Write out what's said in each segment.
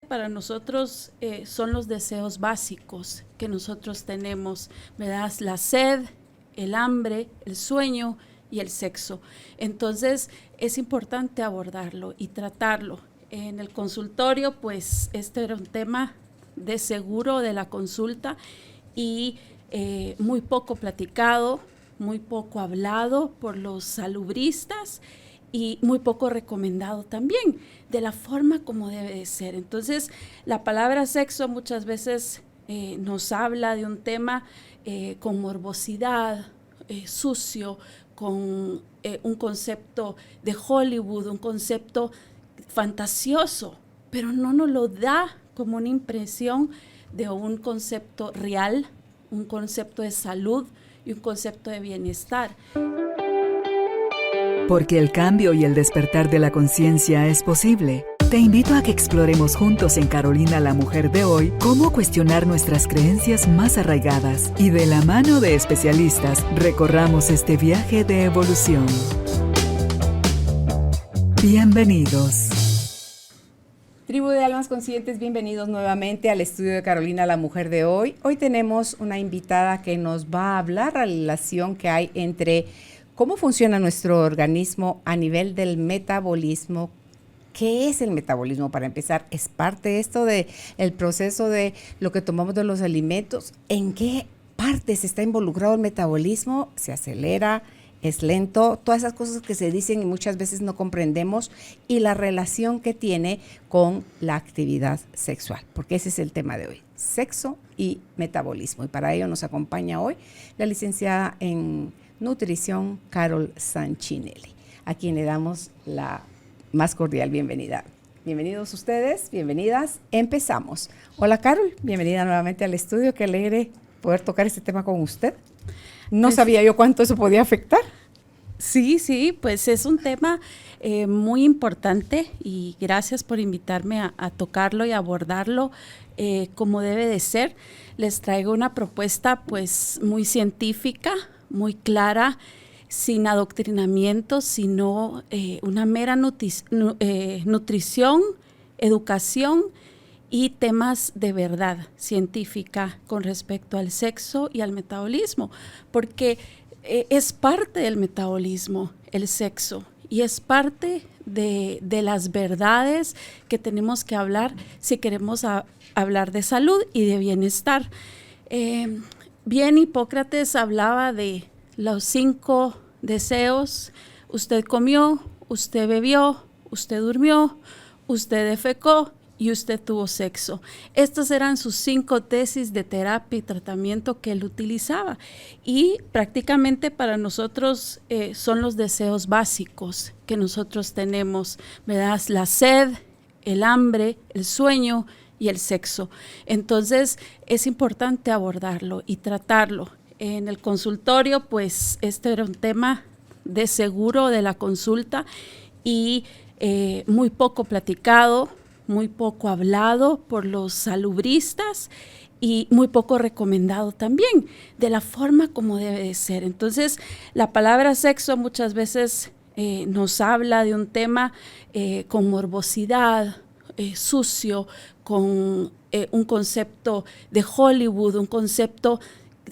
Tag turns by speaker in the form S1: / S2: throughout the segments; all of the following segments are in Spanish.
S1: para nosotros son los deseos básicos que nosotros tenemos, ¿verdad? La sed, el hambre, el sueño y el sexo. Entonces es importante abordarlo y tratarlo. En el consultorio, pues este era un tema de seguro de la consulta y muy poco platicado, muy poco hablado por los salubristas y muy poco recomendado también, de la forma como debe de ser. Entonces, la palabra sexo muchas veces nos habla de un tema con morbosidad, sucio, con un concepto de Hollywood, un concepto fantasioso, pero no nos lo da como una impresión de un concepto real, un concepto de salud y un concepto de bienestar.
S2: Porque el cambio y el despertar de la conciencia es posible. Te invito a que exploremos juntos en Carolina la Mujer de hoy cómo cuestionar nuestras creencias más arraigadas y de la mano de especialistas recorramos este viaje de evolución. Bienvenidos.
S3: Tribu de Almas Conscientes, bienvenidos nuevamente al estudio de Carolina la Mujer de hoy. Hoy tenemos una invitada que nos va a hablar la relación que hay entre cómo funciona nuestro organismo a nivel del metabolismo. ¿Qué es el metabolismo? Para empezar, ¿es parte de esto del proceso de lo que tomamos de los alimentos? ¿En qué partes está involucrado el metabolismo? ¿Se acelera? ¿Es lento? Todas esas cosas que se dicen y muchas veces no comprendemos, y la relación que tiene con la actividad sexual, porque ese es el tema de hoy, sexo y metabolismo. Y para ello nos acompaña hoy la licenciada en nutrición Carol Sanchinelli, a quien le damos la más cordial bienvenida. Bienvenidos ustedes, bienvenidas. Empezamos. Hola Carol, bienvenida nuevamente al estudio. Qué alegre poder tocar este tema con usted. No sabía yo cuánto eso podía afectar.
S1: Sí, pues es un tema muy importante y gracias por invitarme a tocarlo y abordarlo como debe de ser. Les traigo una propuesta pues muy científica, muy clara, sin adoctrinamiento, sino una mera nutrición, educación y temas de verdad científica con respecto al sexo y al metabolismo, porque es parte del metabolismo el sexo y es parte de las verdades que tenemos que hablar si queremos hablar de salud y de bienestar. Bien, Hipócrates hablaba de los 5 deseos: usted comió, usted bebió, usted durmió, usted defecó y usted tuvo sexo. Estas eran sus 5 tesis de terapia y tratamiento que él utilizaba. Y prácticamente para nosotros son los deseos básicos que nosotros tenemos, ¿verdad? La sed, el hambre, el sueño y el sexo. Entonces es importante abordarlo y tratarlo. En el consultorio, pues este era un tema de seguro de la consulta y muy poco platicado, muy poco hablado por los salubristas y muy poco recomendado también, de la forma como debe de ser. Entonces, la palabra sexo muchas veces nos habla de un tema con morbosidad, sucio, con un concepto de Hollywood, un concepto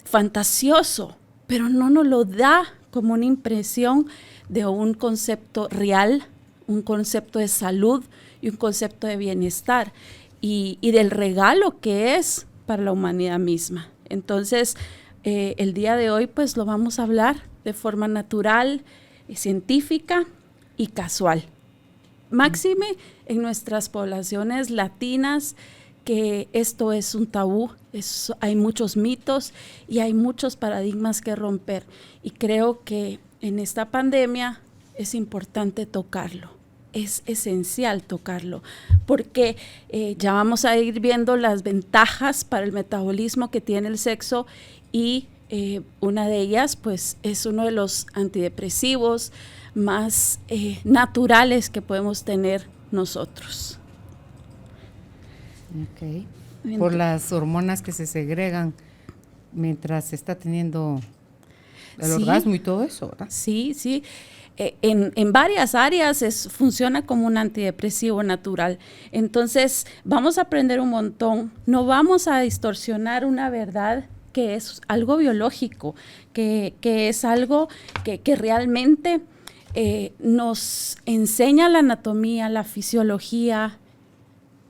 S1: fantasioso, pero no nos lo da como una impresión de un concepto real, un concepto de salud y un concepto de bienestar y del regalo que es para la humanidad misma. Entonces, el día de hoy pues lo vamos a hablar de forma natural, científica y casual. Máxime en nuestras poblaciones latinas, que esto es un tabú, hay muchos mitos y hay muchos paradigmas que romper. Y creo que en esta pandemia es importante tocarlo. Es esencial tocarlo, porque ya vamos a ir viendo las ventajas para el metabolismo que tiene el sexo y una de ellas pues es uno de los antidepresivos más naturales que podemos tener nosotros.
S3: Okay. Por las hormonas que se segregan mientras se está teniendo el orgasmo y todo eso, ¿verdad?
S1: Sí. en varias áreas funciona como un antidepresivo natural. Entonces, vamos a aprender un montón. No vamos a distorsionar una verdad que es algo biológico, que es algo que realmente nos enseña la anatomía, la fisiología,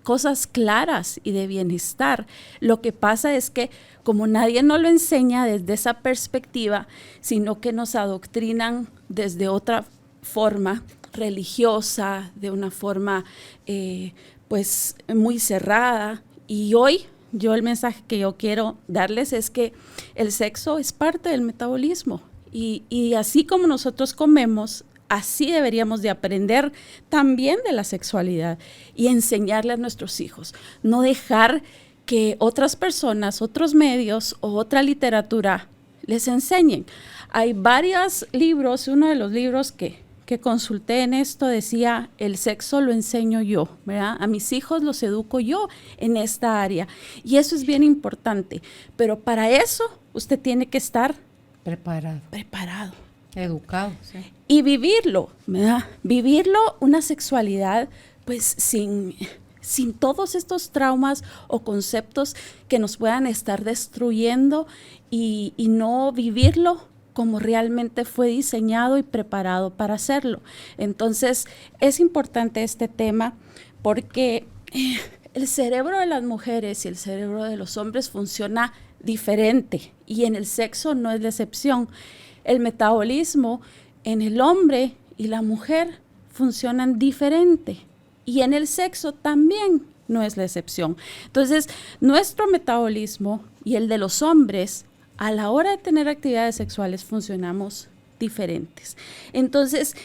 S1: cosas claras y de bienestar. Lo que pasa es que como nadie nos lo enseña desde esa perspectiva, sino que nos adoctrinan desde otra forma religiosa, de una forma pues muy cerrada. Y hoy el mensaje que yo quiero darles es que el sexo es parte del metabolismo y así como nosotros comemos, así deberíamos de aprender también de la sexualidad y enseñarle a nuestros hijos. No dejar que otras personas, otros medios o otra literatura les enseñen. Hay varios libros, uno de los libros que consulté en esto decía, el sexo lo enseño yo, ¿verdad? A mis hijos los educo yo en esta área. Y eso es bien importante. Pero para eso usted tiene que estar preparado.
S3: Educado, sí.
S1: Y vivirlo, ¿verdad? Vivirlo una sexualidad pues sin todos estos traumas o conceptos que nos puedan estar destruyendo y no vivirlo como realmente fue diseñado y preparado para hacerlo. Entonces, es importante este tema porque el cerebro de las mujeres y el cerebro de los hombres funciona diferente y en el sexo no es la excepción. El metabolismo en el hombre y la mujer funcionan diferente y en el sexo también no es la excepción. Entonces, nuestro metabolismo y el de los hombres a la hora de tener actividades sexuales funcionamos diferentes. Entonces,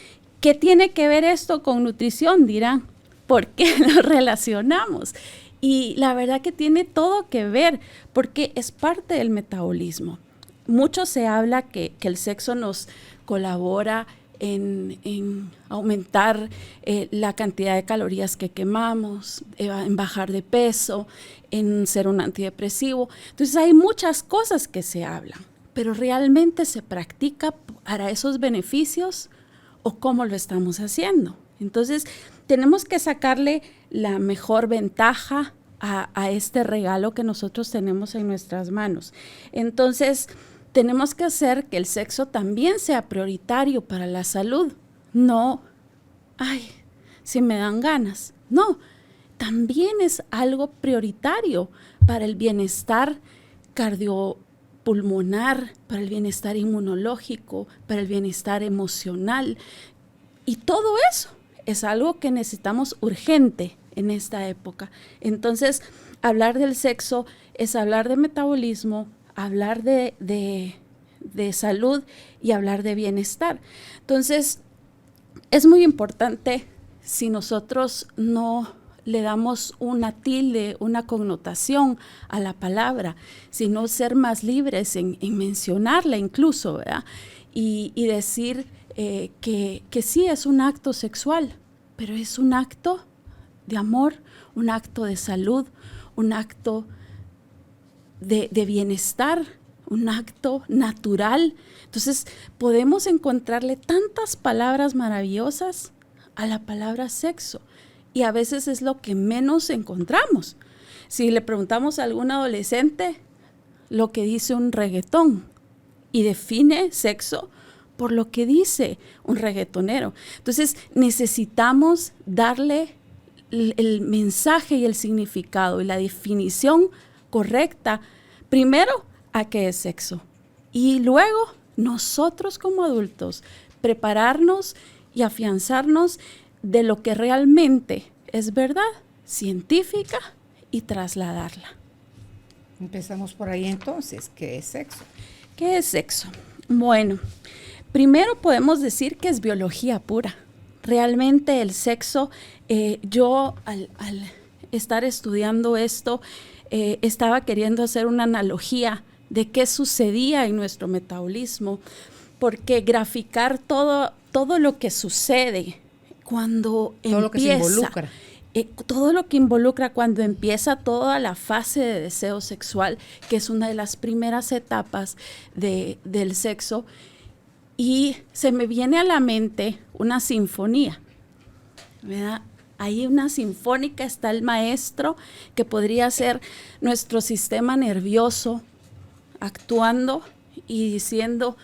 S1: ¿qué tiene que ver esto con nutrición? Dirán, ¿por qué lo relacionamos? Y la verdad que tiene todo que ver, porque es parte del metabolismo. Mucho se habla que el sexo nos colabora en aumentar la cantidad de calorías que quemamos, en bajar de peso, en ser un antidepresivo. Entonces hay muchas cosas que se hablan, pero ¿realmente se practica para esos beneficios o cómo lo estamos haciendo? Entonces tenemos que sacarle la mejor ventaja a este regalo que nosotros tenemos en nuestras manos. Entonces tenemos que hacer que el sexo también sea prioritario para la salud. No, si me dan ganas. No, también es algo prioritario para el bienestar cardiopulmonar, para el bienestar inmunológico, para el bienestar emocional. Y todo eso es algo que necesitamos urgente en esta época. Entonces, hablar del sexo es hablar de metabolismo, hablar de salud y hablar de bienestar. Entonces, es muy importante si nosotros no le damos una tilde, una connotación a la palabra, sino ser más libres en mencionarla incluso, ¿verdad? Y decir que sí es un acto sexual, pero es un acto de amor, un acto de salud, un acto de bienestar, un acto natural. Entonces podemos encontrarle tantas palabras maravillosas a la palabra sexo y a veces es lo que menos encontramos. Si le preguntamos a algún adolescente lo que dice un reggaetón y define sexo por lo que dice un reggaetonero. Entonces necesitamos darle el mensaje y el significado y la definición correcta, primero a qué es sexo y luego nosotros como adultos prepararnos y afianzarnos de lo que realmente es verdad científica y trasladarla.
S3: Empezamos por ahí entonces, ¿qué es sexo?
S1: ¿Qué es sexo? Bueno, primero podemos decir que es biología pura. Realmente el sexo, yo al estar estudiando esto, estaba queriendo hacer una analogía de qué sucedía en nuestro metabolismo, porque graficar todo lo que sucede cuando
S3: todo
S1: empieza,
S3: lo que se involucra.
S1: Todo lo que involucra cuando empieza toda la fase de deseo sexual, que es una de las primeras etapas del sexo, y se me viene a la mente una sinfonía, ¿verdad? Ahí una sinfónica, está el maestro, que podría ser nuestro sistema nervioso, actuando y diciendo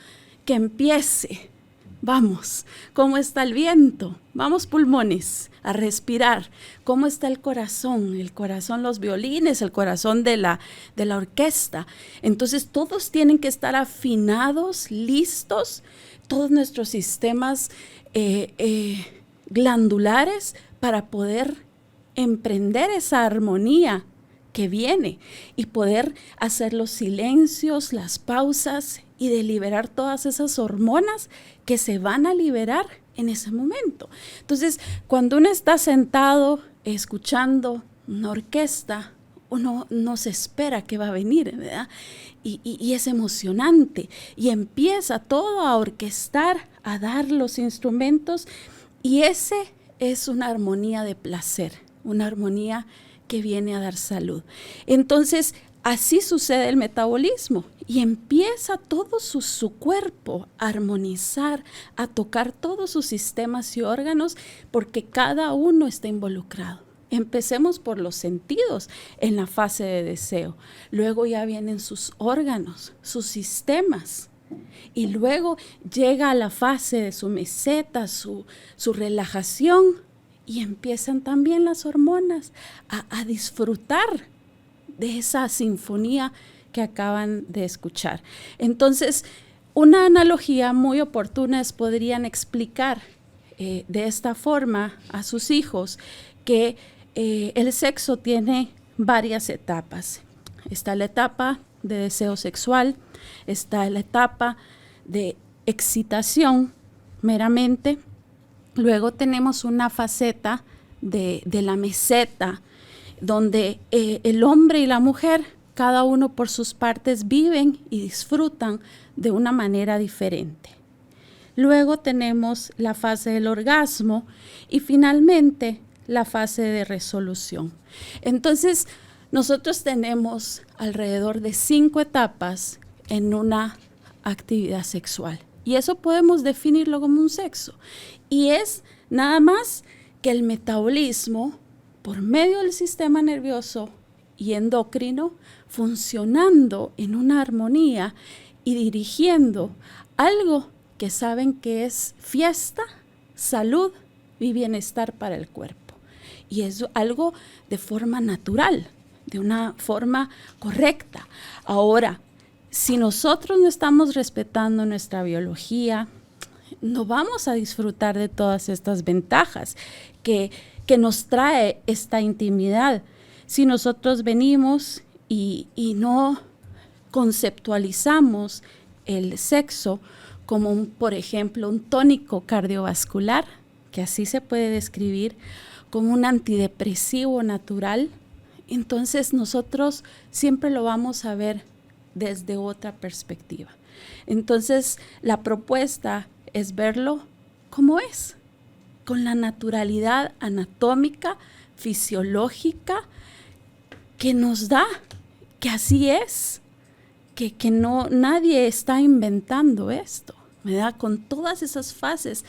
S1: que empiece. Vamos, ¿cómo está el viento? Vamos, pulmones, a respirar. ¿Cómo está el corazón? El corazón, los violines, el corazón de la orquesta. Entonces todos tienen que estar afinados, listos, todos nuestros sistemas glandulares para poder emprender esa armonía que viene y poder hacer los silencios, las pausas y de liberar todas esas hormonas que se van a liberar en ese momento. Entonces, cuando uno está sentado escuchando una orquesta, uno no se espera que va a venir, ¿verdad? Y es emocionante y empieza todo a orquestar, a dar los instrumentos, y ese es una armonía de placer, una armonía que viene a dar salud. Entonces, así sucede el metabolismo y empieza todo su cuerpo a armonizar, a tocar todos sus sistemas y órganos, porque cada uno está involucrado. Empecemos por los sentidos en la fase de deseo. Luego ya vienen sus órganos, sus sistemas. Y luego llega a la fase de su meseta, su relajación, y empiezan también las hormonas a disfrutar de esa sinfonía que acaban de escuchar. Entonces, una analogía muy oportuna es, podrían explicar de esta forma a sus hijos que el sexo tiene varias etapas. Está la etapa de deseo sexual, está la etapa de excitación meramente. Luego tenemos una faceta de la meseta, donde el hombre y la mujer, cada uno por sus partes, viven y disfrutan de una manera diferente. Luego tenemos la fase del orgasmo y finalmente la fase de resolución. Entonces, nosotros tenemos alrededor de 5 etapas en una actividad sexual. Y eso podemos definirlo como un sexo. Y es nada más que el metabolismo, por medio del sistema nervioso y endocrino, funcionando en una armonía y dirigiendo algo que saben que es fiesta, salud y bienestar para el cuerpo. Y es algo de forma natural, de una forma correcta. Ahora, si nosotros no estamos respetando nuestra biología, no vamos a disfrutar de todas estas ventajas que nos trae esta intimidad. Si nosotros venimos y no conceptualizamos el sexo como, por ejemplo, un tónico cardiovascular, que así se puede describir, como un antidepresivo natural, entonces nosotros siempre lo vamos a ver desde otra perspectiva. Entonces, la propuesta es verlo como es, con la naturalidad anatómica, fisiológica, que nos da, que así es, que no, nadie está inventando esto, ¿verdad? Con todas esas fases.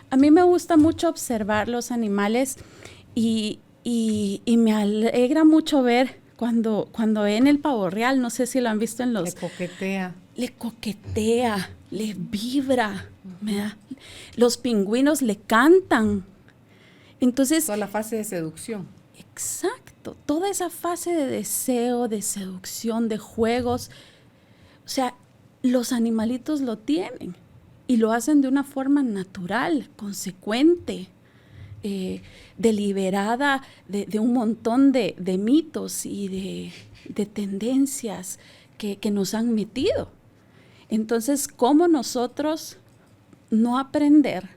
S1: A mí me gusta mucho observar los animales y me alegra mucho ver cuando ven el pavo real, no sé si lo han visto en los... Le coquetea, le vibra, ¿verdad? Los pingüinos le cantan. Entonces...
S3: Toda la fase de seducción.
S1: Exacto, toda esa fase de deseo, de seducción, de juegos. O sea, los animalitos lo tienen y lo hacen de una forma natural, consecuente, deliberada de un montón de mitos y de tendencias que nos han metido. Entonces, ¿cómo nosotros no aprender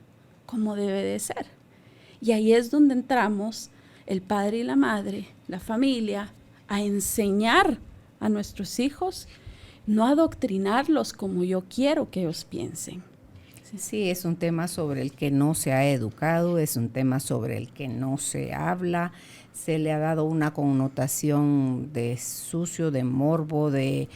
S1: como debe de ser? Y ahí es donde entramos el padre y la madre, la familia, a enseñar a nuestros hijos, no adoctrinarlos como yo quiero que ellos piensen.
S3: Sí, es un tema sobre el que no se ha educado, es un tema sobre el que no se habla, se le ha dado una connotación de sucio, de morbo, de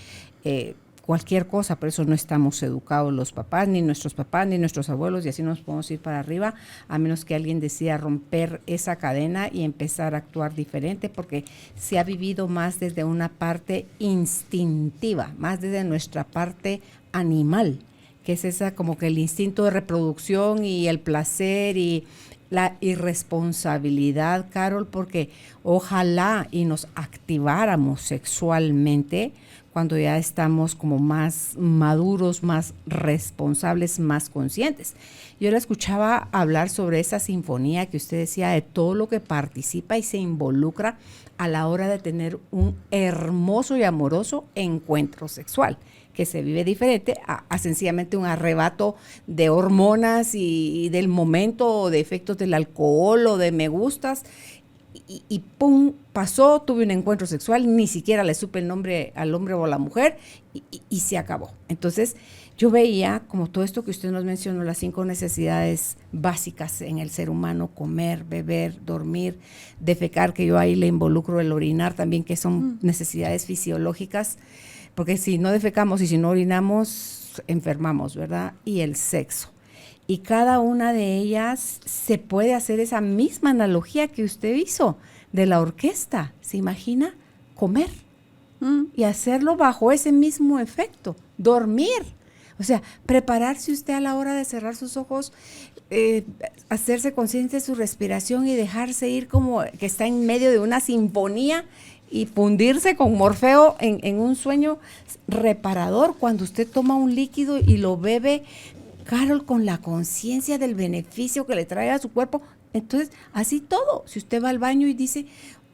S3: cualquier cosa, por eso no estamos educados los papás, ni nuestros abuelos, y así nos podemos ir para arriba, a menos que alguien decida romper esa cadena y empezar a actuar diferente, porque se ha vivido más desde una parte instintiva, más desde nuestra parte animal, que es esa como que el instinto de reproducción y el placer y la irresponsabilidad, Carol, porque ojalá y nos activáramos sexualmente cuando ya estamos como más maduros, más responsables, más conscientes. Yo la escuchaba hablar sobre esa sinfonía que usted decía, de todo lo que participa y se involucra a la hora de tener un hermoso y amoroso encuentro sexual, que se vive diferente a sencillamente un arrebato de hormonas y del momento, o de efectos del alcohol o de me gustas, y pum, pasó, tuve un encuentro sexual, ni siquiera le supe el nombre al hombre o a la mujer, y se acabó. Entonces yo veía como todo esto que usted nos mencionó, las 5 necesidades básicas en el ser humano: comer, beber, dormir, defecar, que yo ahí le involucro el orinar también, que son necesidades fisiológicas, porque si no defecamos y si no orinamos, enfermamos, ¿verdad? Y el sexo. Y cada una de ellas se puede hacer esa misma analogía que usted hizo de la orquesta. ¿Se imagina? Comer y hacerlo bajo ese mismo efecto. Dormir. O sea, prepararse usted a la hora de cerrar sus ojos, hacerse consciente de su respiración y dejarse ir como que está en medio de una sinfonía y fundirse con Morfeo en un sueño reparador. Cuando usted toma un líquido y lo bebe, Carol, con la conciencia del beneficio que le trae a su cuerpo, entonces así todo. Si usted va al baño y dice,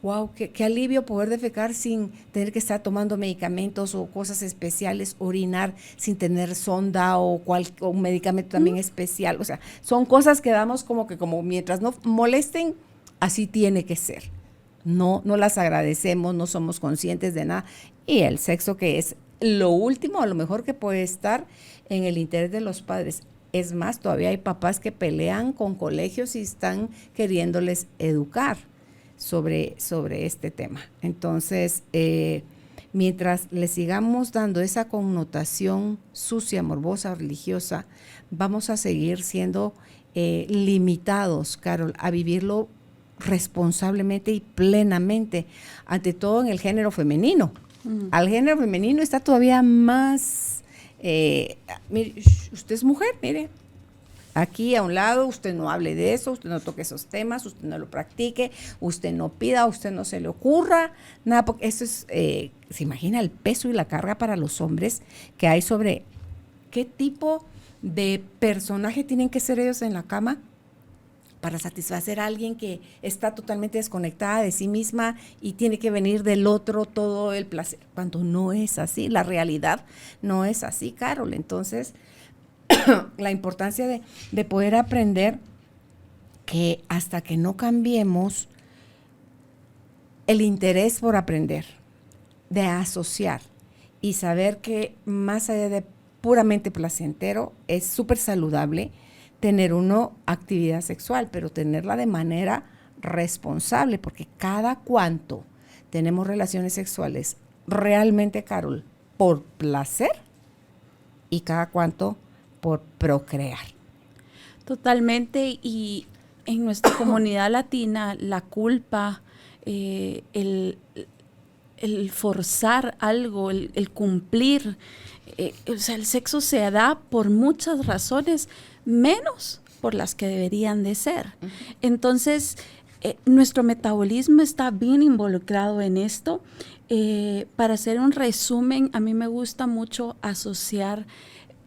S3: wow, qué alivio poder defecar sin tener que estar tomando medicamentos o cosas especiales, orinar sin tener sonda o un medicamento también especial. O sea, son cosas que damos como mientras no molesten, así tiene que ser. No las agradecemos, no somos conscientes de nada. Y el sexo, que es lo último, a lo mejor que puede estar en el interés de los padres. Es más, todavía hay papás que pelean con colegios y están queriéndoles educar sobre este tema. Entonces, mientras le sigamos dando esa connotación sucia, morbosa, religiosa, vamos a seguir siendo limitados, Carol, a vivirlo responsablemente y plenamente, ante todo en el género femenino. Al género femenino está todavía más, mire, usted es mujer, mire, aquí a un lado, usted no hable de eso, usted no toque esos temas, usted no lo practique, usted no pida, a usted no se le ocurra, nada, porque eso es, se imagina el peso y la carga para los hombres que hay sobre qué tipo de personaje tienen que ser ellos en la cama para satisfacer a alguien que está totalmente desconectada de sí misma y tiene que venir del otro todo el placer, cuando no es así, la realidad no es así, Carol. Entonces, la importancia de poder aprender que hasta que no cambiemos el interés por aprender, de asociar y saber que más allá de puramente placentero, es súper saludable tener actividad sexual, pero tenerla de manera responsable, porque cada cuánto tenemos relaciones sexuales realmente, Carol, por placer y cada cuánto por procrear.
S1: Totalmente, y en nuestra comunidad latina la culpa, el forzar algo, el cumplir, o sea, el sexo se da por muchas razones, menos por las que deberían de ser. Uh-huh. Entonces, nuestro metabolismo está bien involucrado en esto. Para hacer un resumen, a mí me gusta mucho asociar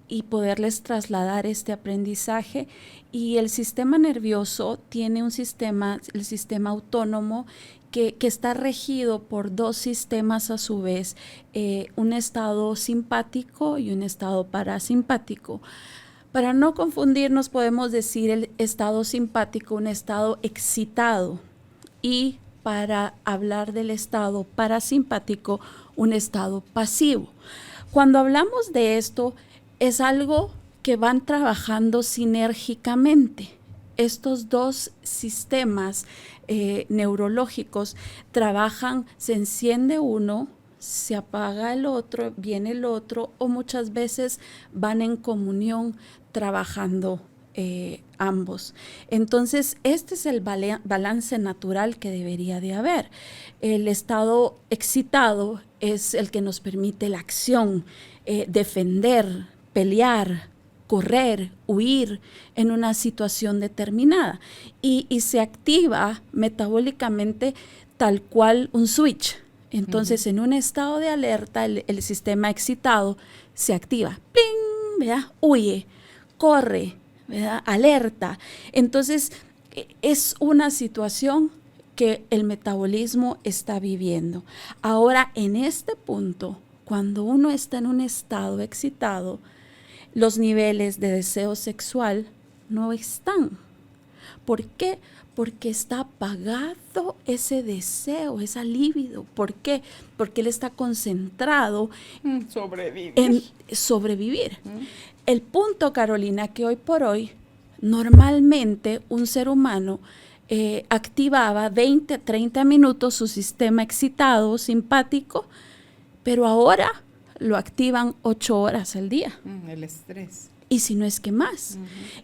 S1: y poderles trasladar este aprendizaje. Y el sistema nervioso tiene el sistema autónomo, que está regido por 2 sistemas a su vez, un estado simpático y un estado parasimpático. Para no confundirnos, podemos decir el estado simpático, un estado excitado, y para hablar del estado parasimpático, un estado pasivo. Cuando hablamos de esto, es algo que van trabajando sinérgicamente. Estos 2 sistemas neurológicos trabajan, se enciende uno, se apaga el otro, viene el otro, o muchas veces van en comunión trabajando ambos. Entonces, este es el balance natural que debería de haber. El estado excitado es el que nos permite la acción, defender, pelear, correr, huir en una situación determinada. Y se activa metabólicamente tal cual un switch. Entonces, en un estado de alerta, el sistema excitado se activa. ¡Pling! ¿Verdad? Huye, corre, ¿verdad? Alerta. Entonces, es una situación que el metabolismo está viviendo. Ahora, en este punto, cuando uno está en un estado excitado, los niveles de deseo sexual no están. ¿Por qué? Porque está apagado ese deseo, esa libido. ¿Por qué? Porque él está concentrado en sobrevivir. El punto, Carolina, que hoy por hoy, normalmente un ser humano activaba 20, 30 minutos su sistema excitado, simpático, pero ahora lo activan 8 horas al día.
S3: El estrés.
S1: Y si no es que más.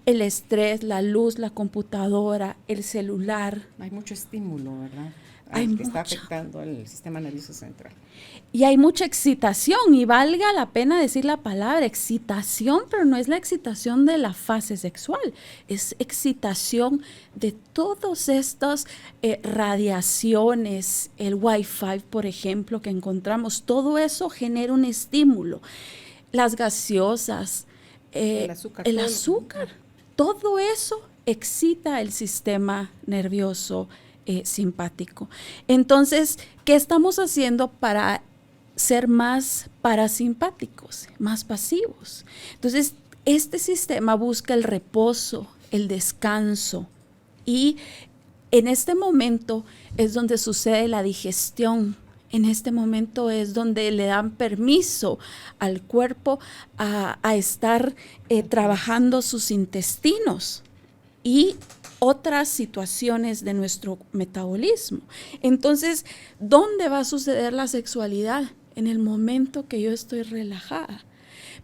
S1: El estrés, la luz, la computadora, el celular.
S3: Hay mucho estímulo, ¿verdad?
S1: Que
S3: está afectando el sistema nervioso central.
S1: Y hay mucha excitación, y valga la pena decir la palabra excitación, pero no es la excitación de la fase sexual, es excitación de todas estas radiaciones, el Wi-Fi, por ejemplo, que encontramos. Todo eso genera un estímulo. Las gaseosas, el azúcar, todo eso excita el sistema nervioso simpático. Entonces, ¿qué estamos haciendo para ser más parasimpáticos, más pasivos? Entonces, este sistema busca el reposo, el descanso, y en este momento es donde sucede la digestión. En este momento es donde le dan permiso al cuerpo a estar trabajando sus intestinos y otras situaciones de nuestro metabolismo. Entonces, ¿dónde va a suceder la sexualidad? En el momento que yo estoy relajada.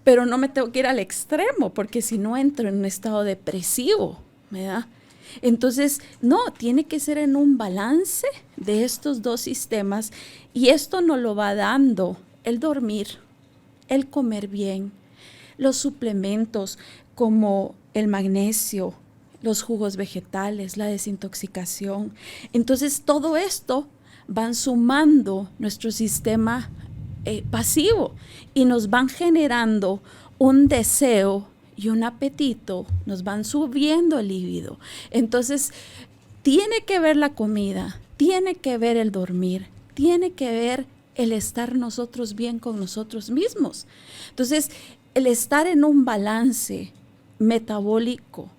S1: Pero no me tengo que ir al extremo, porque si no entro en un estado depresivo, ¿verdad? Entonces, no, tiene que ser en un balance de estos dos sistemas, y esto nos lo va dando el dormir, el comer bien, los suplementos como el magnesio, los jugos vegetales, la desintoxicación. Entonces, todo esto van sumando nuestro sistema pasivo y nos van generando un deseo y un apetito, nos van subiendo el líbido. Entonces, tiene que ver la comida, tiene que ver el dormir, tiene que ver el estar nosotros bien con nosotros mismos. Entonces, el estar en un balance metabólico,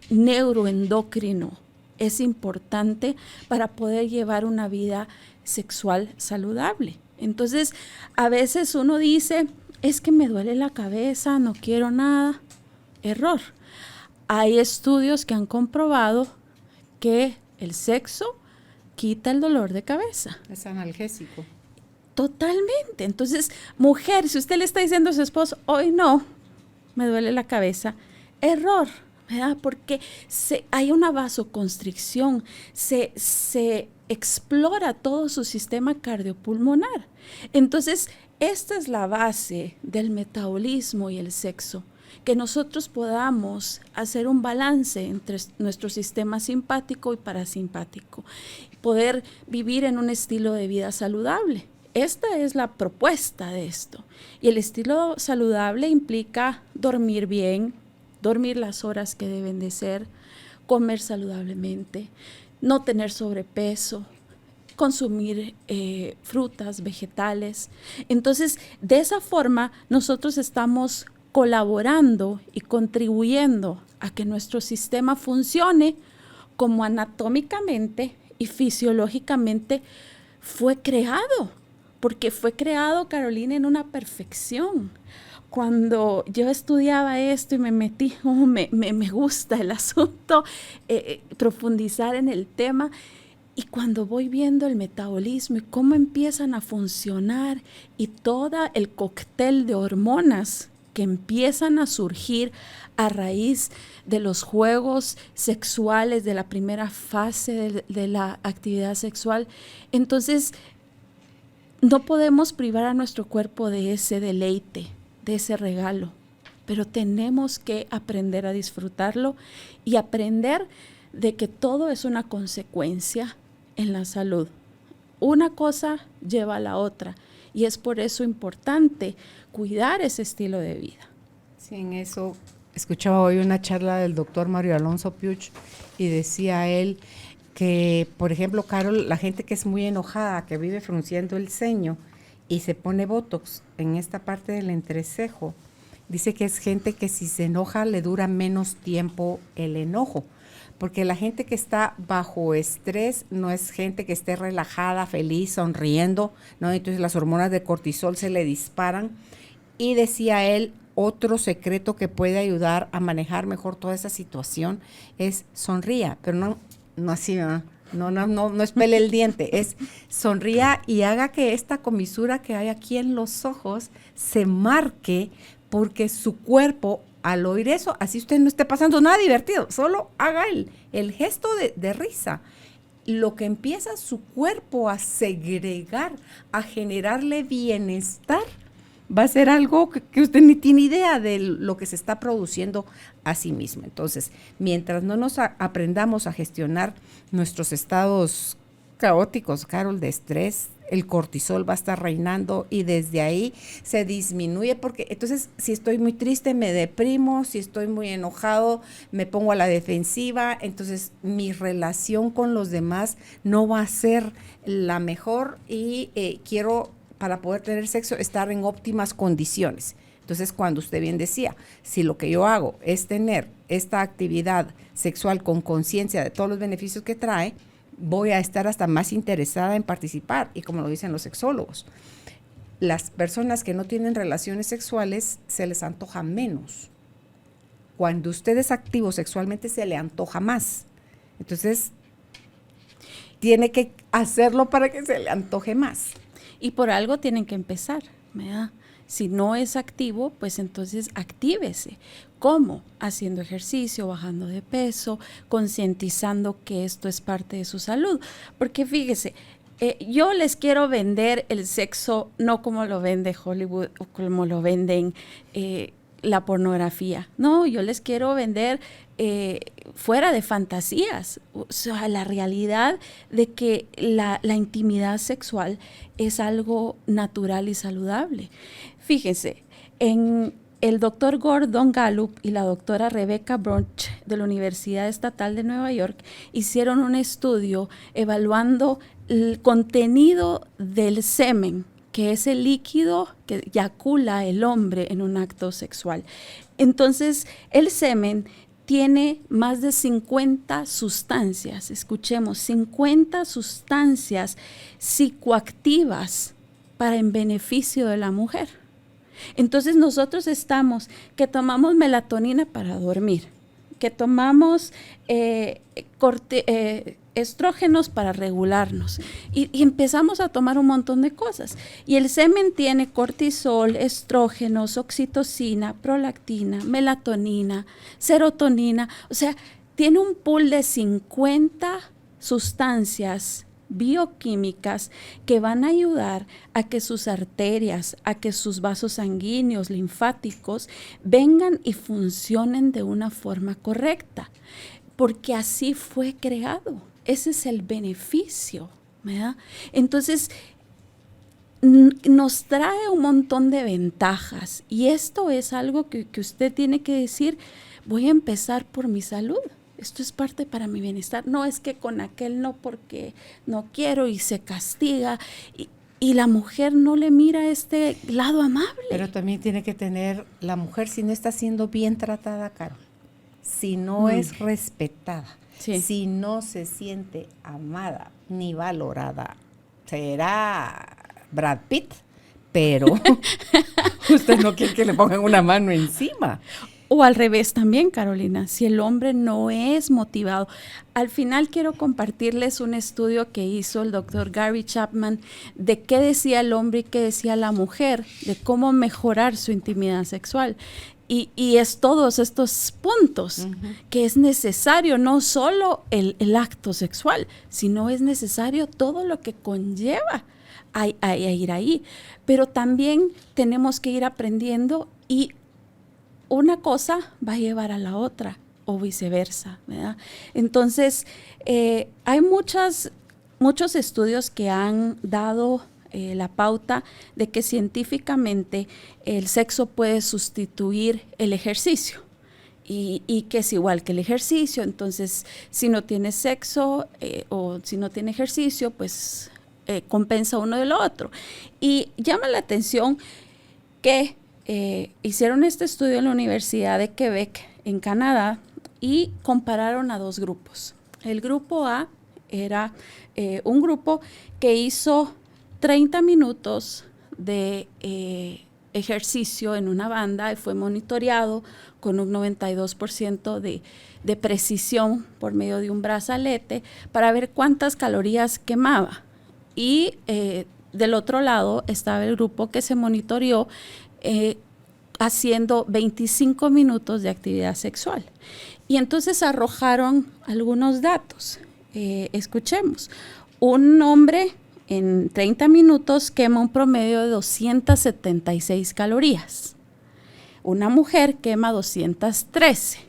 S1: neuroendocrino, es importante para poder llevar una vida sexual saludable. Entonces, a veces uno dice, es que me duele la cabeza, no quiero nada. Error. Hay estudios que han comprobado que el sexo quita el dolor de cabeza.
S3: Es analgésico.
S1: Totalmente. Entonces, mujer, si usted le está diciendo a su esposo, hoy no, me duele la cabeza, error, ¿verdad? Porque hay una vasoconstricción, se explora todo su sistema cardiopulmonar. Entonces, esta es la base del metabolismo y el sexo, que nosotros podamos hacer un balance entre nuestro sistema simpático y parasimpático, poder vivir en un estilo de vida saludable. Esta es la propuesta de esto. Y el estilo saludable implica dormir bien, dormir las horas que deben de ser, comer saludablemente, no tener sobrepeso, consumir frutas, vegetales. Entonces, de esa forma, nosotros estamos colaborando y contribuyendo a que nuestro sistema funcione como anatómicamente y fisiológicamente fue creado, porque fue creado, Carolina, en una perfección. Cuando yo estudiaba esto y me metí, me gusta el asunto, profundizar en el tema, Y cuando voy viendo el metabolismo y cómo empiezan a funcionar y todo el cóctel de hormonas que empiezan a surgir a raíz de los juegos sexuales, de la primera fase de la actividad sexual, entonces no podemos privar a nuestro cuerpo de ese deleite, de ese regalo, pero tenemos que aprender a disfrutarlo y aprender de que todo es una consecuencia en la salud. Una cosa lleva a la otra y es por eso importante cuidar ese estilo de vida.
S3: Sí, en eso escuchaba hoy una charla del doctor Mario Alonso Puig y decía él que, por ejemplo, Carol, la gente que es muy enojada, que vive frunciendo el ceño y se pone botox en esta parte del entrecejo, dice que es gente que si se enoja le dura menos tiempo el enojo. Porque la gente que está bajo estrés no es gente que esté relajada, feliz, sonriendo, ¿no? Entonces las hormonas de cortisol se le disparan. Y decía él, otro secreto que puede ayudar a manejar mejor toda esa situación es sonría, pero no así, ¿verdad? No espele el diente, es sonría y haga que esta comisura que hay aquí en los ojos se marque, porque su cuerpo, al oír eso, así usted no esté pasando nada divertido, solo haga el gesto de risa. Lo que empieza su cuerpo a segregar, a generarle bienestar, va a ser algo que usted ni tiene idea de lo que se está produciendo a sí mismo. Entonces, mientras no nos aprendamos a gestionar nuestros estados caóticos, Carol, de estrés, el cortisol va a estar reinando y desde ahí se disminuye, porque entonces si estoy muy triste me deprimo, si estoy muy enojado me pongo a la defensiva, entonces mi relación con los demás no va a ser la mejor y quiero, para poder tener sexo, estar en óptimas condiciones. Entonces, cuando usted bien decía, si lo que yo hago es tener esta actividad sexual con conciencia de todos los beneficios que trae, voy a estar hasta más interesada en participar. Y como lo dicen los sexólogos, las personas que no tienen relaciones sexuales se les antoja menos. Cuando usted es activo sexualmente se le antoja más. Entonces, tiene que hacerlo para que se le antoje más.
S1: Y por algo tienen que empezar, ¿verdad? Si no es activo, pues entonces actívese. ¿Cómo? Haciendo ejercicio, bajando de peso, concientizando que esto es parte de su salud. Porque fíjese, yo les quiero vender el sexo no como lo vende Hollywood o como lo venden la pornografía. No, yo les quiero vender fuera de fantasías, o sea, la realidad de que la intimidad sexual es algo natural y saludable. Fíjense, el doctor Gordon Gallup y la doctora Rebecca Brunch de la Universidad Estatal de Nueva York hicieron un estudio evaluando el contenido del semen, que es el líquido que eyacula el hombre en un acto sexual. Entonces, el semen tiene más de 50 sustancias, escuchemos, 50 sustancias psicoactivas para en beneficio de la mujer. Entonces nosotros que tomamos melatonina para dormir, que tomamos estrógenos para regularnos y empezamos a tomar un montón de cosas. Y el semen tiene cortisol, estrógenos, oxitocina, prolactina, melatonina, serotonina, o sea, tiene un pool de 50 sustancias bioquímicas que van a ayudar a que sus arterias, a que sus vasos sanguíneos, linfáticos, vengan y funcionen de una forma correcta, porque así fue creado. Ese es el beneficio, ¿verdad? Entonces, nos trae un montón de ventajas y esto es algo que usted tiene que decir, voy a empezar por mi salud. Esto es parte para mi bienestar. No es que con aquel no porque no quiero y se castiga y la mujer no le mira este lado amable.
S3: Pero también tiene que tener la mujer, si no está siendo bien tratada, Carol, si no es respetada, sí, si no se siente amada ni valorada, será Brad Pitt, pero usted no quiere que le pongan una mano encima.
S1: O al revés también, Carolina, si el hombre no es motivado. Al final quiero compartirles un estudio que hizo el doctor Gary Chapman de qué decía el hombre y qué decía la mujer, de cómo mejorar su intimidad sexual. Y es todos estos puntos que es necesario, no solo el acto sexual, sino es necesario todo lo que conlleva a ir ahí. Pero también tenemos que ir aprendiendo y una cosa va a llevar a la otra o viceversa, ¿verdad? Entonces, hay muchos estudios que han dado la pauta de que científicamente el sexo puede sustituir el ejercicio y que es igual que el ejercicio. Entonces, si no tiene sexo o si no tiene ejercicio, pues compensa uno de lo otro. Y llama la atención que hicieron este estudio en la Universidad de Quebec, en Canadá, y compararon a dos grupos. El grupo A era un grupo que hizo 30 minutos de ejercicio en una banda y fue monitoreado con un 92% de precisión por medio de un brazalete para ver cuántas calorías quemaba. Y del otro lado estaba el grupo que se monitoreó haciendo 25 minutos de actividad sexual. Y entonces arrojaron algunos datos. Escuchemos. Un hombre en 30 minutos quema un promedio de 276 calorías. Una mujer quema 213.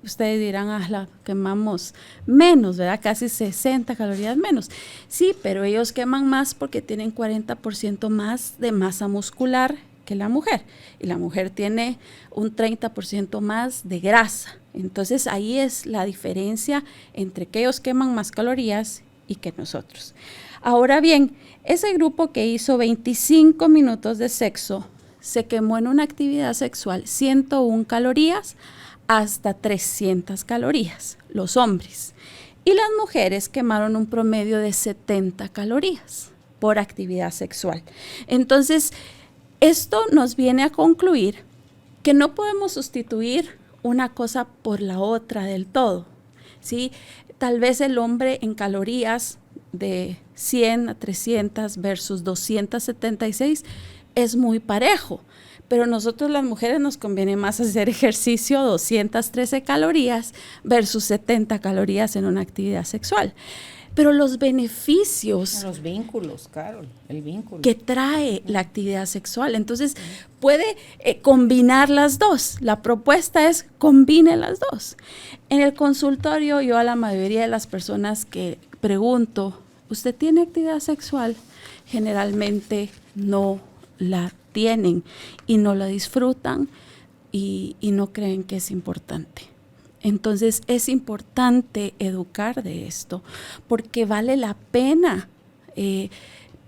S1: Ustedes dirán, quemamos menos, ¿verdad? Casi 60 calorías menos. Sí, pero ellos queman más porque tienen 40% más de masa muscular que la mujer. Y la mujer tiene un 30% más de grasa. Entonces, ahí es la diferencia entre que ellos queman más calorías y que nosotros. Ahora bien, ese grupo que hizo 25 minutos de sexo se quemó en una actividad sexual 101 calorías hasta 300 calorías, los hombres. Y las mujeres quemaron un promedio de 70 calorías por actividad sexual. Entonces, esto nos viene a concluir que no podemos sustituir una cosa por la otra del todo, ¿sí? Tal vez el hombre en calorías de 100 a 300 versus 276 es muy parejo, pero nosotros las mujeres nos conviene más hacer ejercicio 213 calorías versus 70 calorías en una actividad sexual. Pero los beneficios...
S3: Los vínculos, Carol, el vínculo.
S1: Que trae la actividad sexual. Entonces, puede combinar las dos. La propuesta es combine las dos. En el consultorio, yo a la mayoría de las personas que pregunto, ¿usted tiene actividad sexual? Generalmente no la tienen y no la disfrutan y no creen que es importante. Entonces es importante educar de esto porque vale la pena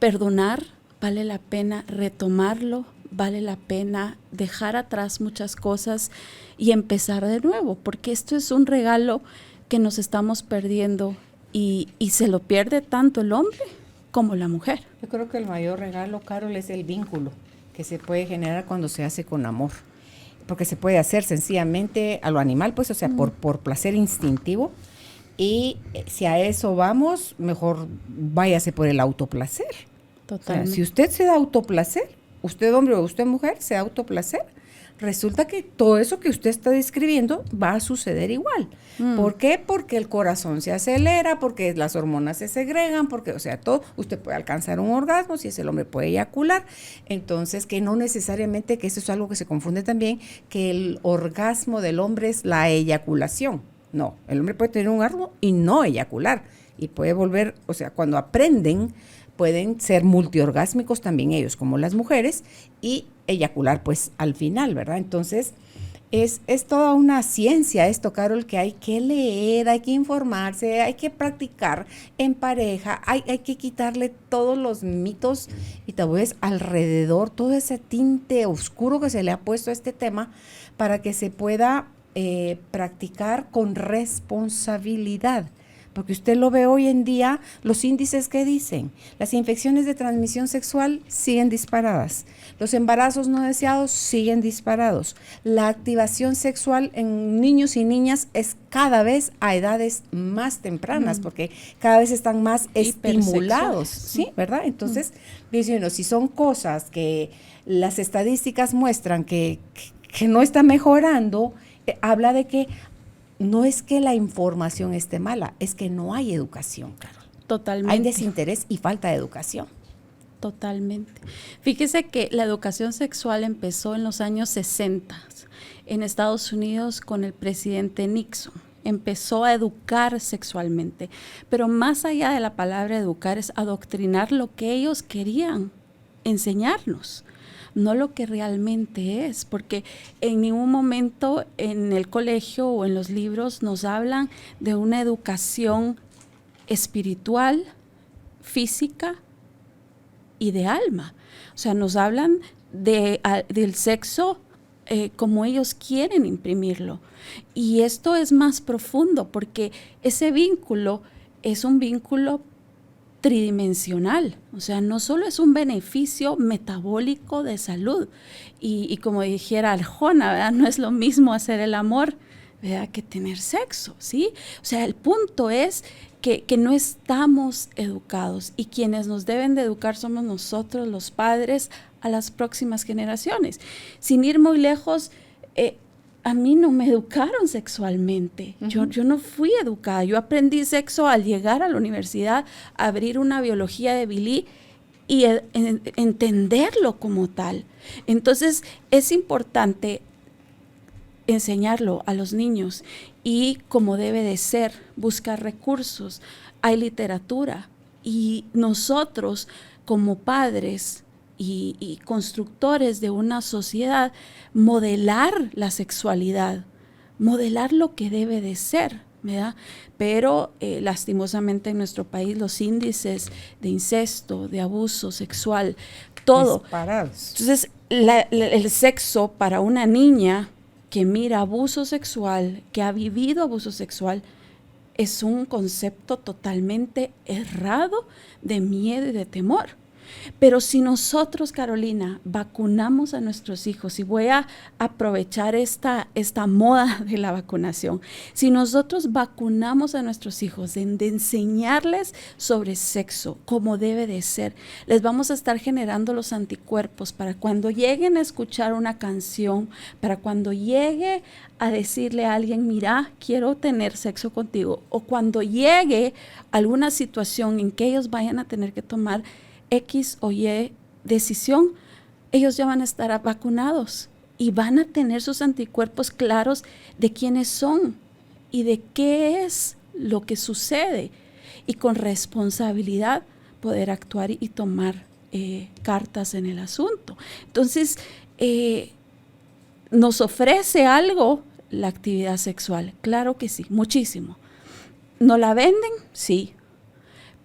S1: perdonar, vale la pena retomarlo, vale la pena dejar atrás muchas cosas y empezar de nuevo, porque esto es un regalo que nos estamos perdiendo y se lo pierde tanto el hombre como la mujer.
S3: Yo creo que el mayor regalo, Carol, es el vínculo que se puede generar cuando se hace con amor. Porque se puede hacer sencillamente a lo animal, pues, o sea, por placer instintivo. Y si a eso vamos, mejor váyase por el autoplacer.
S1: Totalmente.
S3: O sea, si usted se da autoplacer, usted hombre o usted mujer se da autoplacer, resulta que todo eso que usted está describiendo va a suceder igual. ¿Por qué? Porque el corazón se acelera, porque las hormonas se segregan, porque, o sea, todo, usted puede alcanzar un orgasmo, si es el hombre puede eyacular. Entonces, que no necesariamente, que eso es algo que se confunde también, que el orgasmo del hombre es la eyaculación. No, el hombre puede tener un orgasmo y no eyacular. Y puede volver, o sea, cuando aprenden, pueden ser multiorgásmicos también ellos, como las mujeres, y eyacular pues al final, ¿verdad? Entonces, es toda una ciencia esto, Carol, que hay que leer, hay que informarse, hay que practicar en pareja, hay que quitarle todos los mitos y tabúes alrededor, todo ese tinte oscuro que se le ha puesto a este tema para que se pueda practicar con responsabilidad. porque usted lo ve hoy en día, los índices que dicen, las infecciones de transmisión sexual siguen disparadas, los embarazos no deseados siguen disparados, la activación sexual en niños y niñas es cada vez a edades más tempranas, porque cada vez están más estimulados, ¿sí? ¿Verdad? Entonces, diciendo, si son cosas que las estadísticas muestran que no está mejorando, habla de que no es que la información esté mala, es que no hay educación, Carol.
S1: Totalmente.
S3: Hay desinterés y falta de educación.
S1: Totalmente. Fíjese que la educación sexual empezó en los años 60 en Estados Unidos con el presidente Nixon. Empezó a educar sexualmente, pero más allá de la palabra educar es adoctrinar lo que ellos querían enseñarnos, no lo que realmente es, porque en ningún momento en el colegio o en los libros nos hablan de una educación espiritual, física y de alma. O sea, nos hablan del sexo como ellos quieren imprimirlo. Y esto es más profundo porque ese vínculo es un vínculo tridimensional, o sea, no solo es un beneficio metabólico de salud y como dijera Arjona, ¿verdad? No es lo mismo hacer el amor, ¿verdad?, que tener sexo, ¿sí? O sea, el punto es que no estamos educados y quienes nos deben de educar somos nosotros, los padres, a las próximas generaciones. Sin ir muy lejos, a mí no me educaron sexualmente, yo no fui educada, yo aprendí sexo al llegar a la universidad, a abrir una biología de Billy y entenderlo como tal. Entonces es importante enseñarlo a los niños y como debe de ser, buscar recursos, hay literatura y nosotros como padres y constructores de una sociedad, modelar la sexualidad, modelar lo que debe de ser, ¿verdad? Pero lastimosamente en nuestro país los índices de incesto, de abuso sexual, todo.
S3: Disparados.
S1: Entonces, el sexo para una niña que mira abuso sexual, que ha vivido abuso sexual, es un concepto totalmente errado de miedo y de temor. Pero si nosotros, Carolina, vacunamos a nuestros hijos, y voy a aprovechar esta moda de la vacunación, si nosotros vacunamos a nuestros hijos de enseñarles sobre sexo, como debe de ser, les vamos a estar generando los anticuerpos para cuando lleguen a escuchar una canción, para cuando llegue a decirle a alguien, mira, quiero tener sexo contigo, o cuando llegue alguna situación en que ellos vayan a tener que tomar X o Y decisión, ellos ya van a estar vacunados y van a tener sus anticuerpos claros de quiénes son y de qué es lo que sucede, y con responsabilidad poder actuar y tomar cartas en el asunto. Entonces, ¿nos ofrece algo la actividad sexual? Claro que sí, muchísimo. ¿Nos la venden? Sí.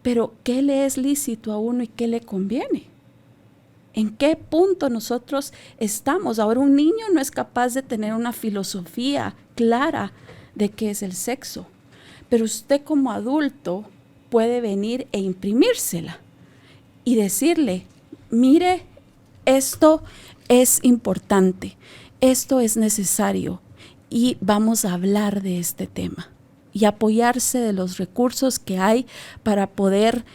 S1: Pero ¿qué le es lícito a uno y qué le conviene? ¿En qué punto nosotros estamos? Ahora, un niño no es capaz de tener una filosofía clara de qué es el sexo, pero usted como adulto puede venir e imprimírsela y decirle, mire, esto es importante, esto es necesario y vamos a hablar de este tema. Y apoyarse de los recursos que hay para poder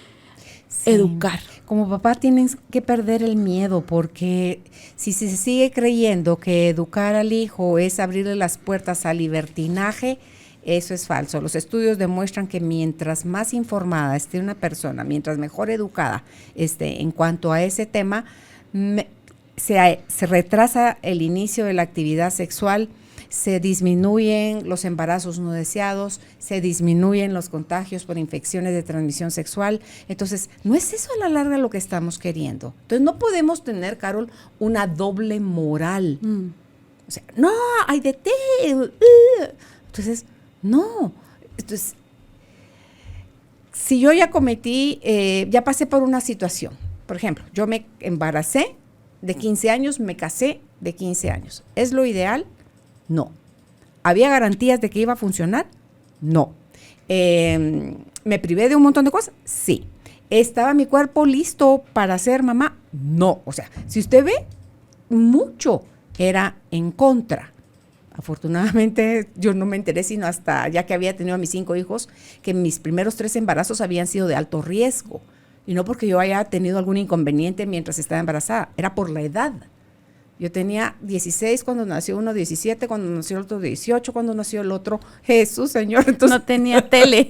S1: educar.
S3: Como papá tienen que perder el miedo, porque si se sigue creyendo que educar al hijo es abrirle las puertas al libertinaje, eso es falso. Los estudios demuestran que mientras más informada esté una persona, mientras mejor educada esté en cuanto a ese tema, se retrasa el inicio de la actividad sexual, se disminuyen los embarazos no deseados, se disminuyen los contagios por infecciones de transmisión sexual. Entonces, no es eso a la larga lo que estamos queriendo. Entonces, no podemos tener, Carol, una doble moral. O sea, no, hay de ti. Entonces, no. Entonces, si yo ya cometí, ya pasé por una situación, por ejemplo, yo me embaracé de 15 años, me casé de 15 años. ¿Es lo ideal? No. ¿Había garantías de que iba a funcionar? No. ¿Me privé de un montón de cosas? Sí. ¿Estaba mi cuerpo listo para ser mamá? No. O sea, si usted ve, mucho era en contra. Afortunadamente, yo no me enteré sino hasta ya que había tenido a mis 5 hijos, que mis primeros 3 embarazos habían sido de alto riesgo. Y no porque yo haya tenido algún inconveniente mientras estaba embarazada, era por la edad. Yo tenía 16 cuando nació uno, 17 cuando nació el otro, 18 cuando nació el otro. Jesús, Señor. Entonces,
S1: no tenía tele.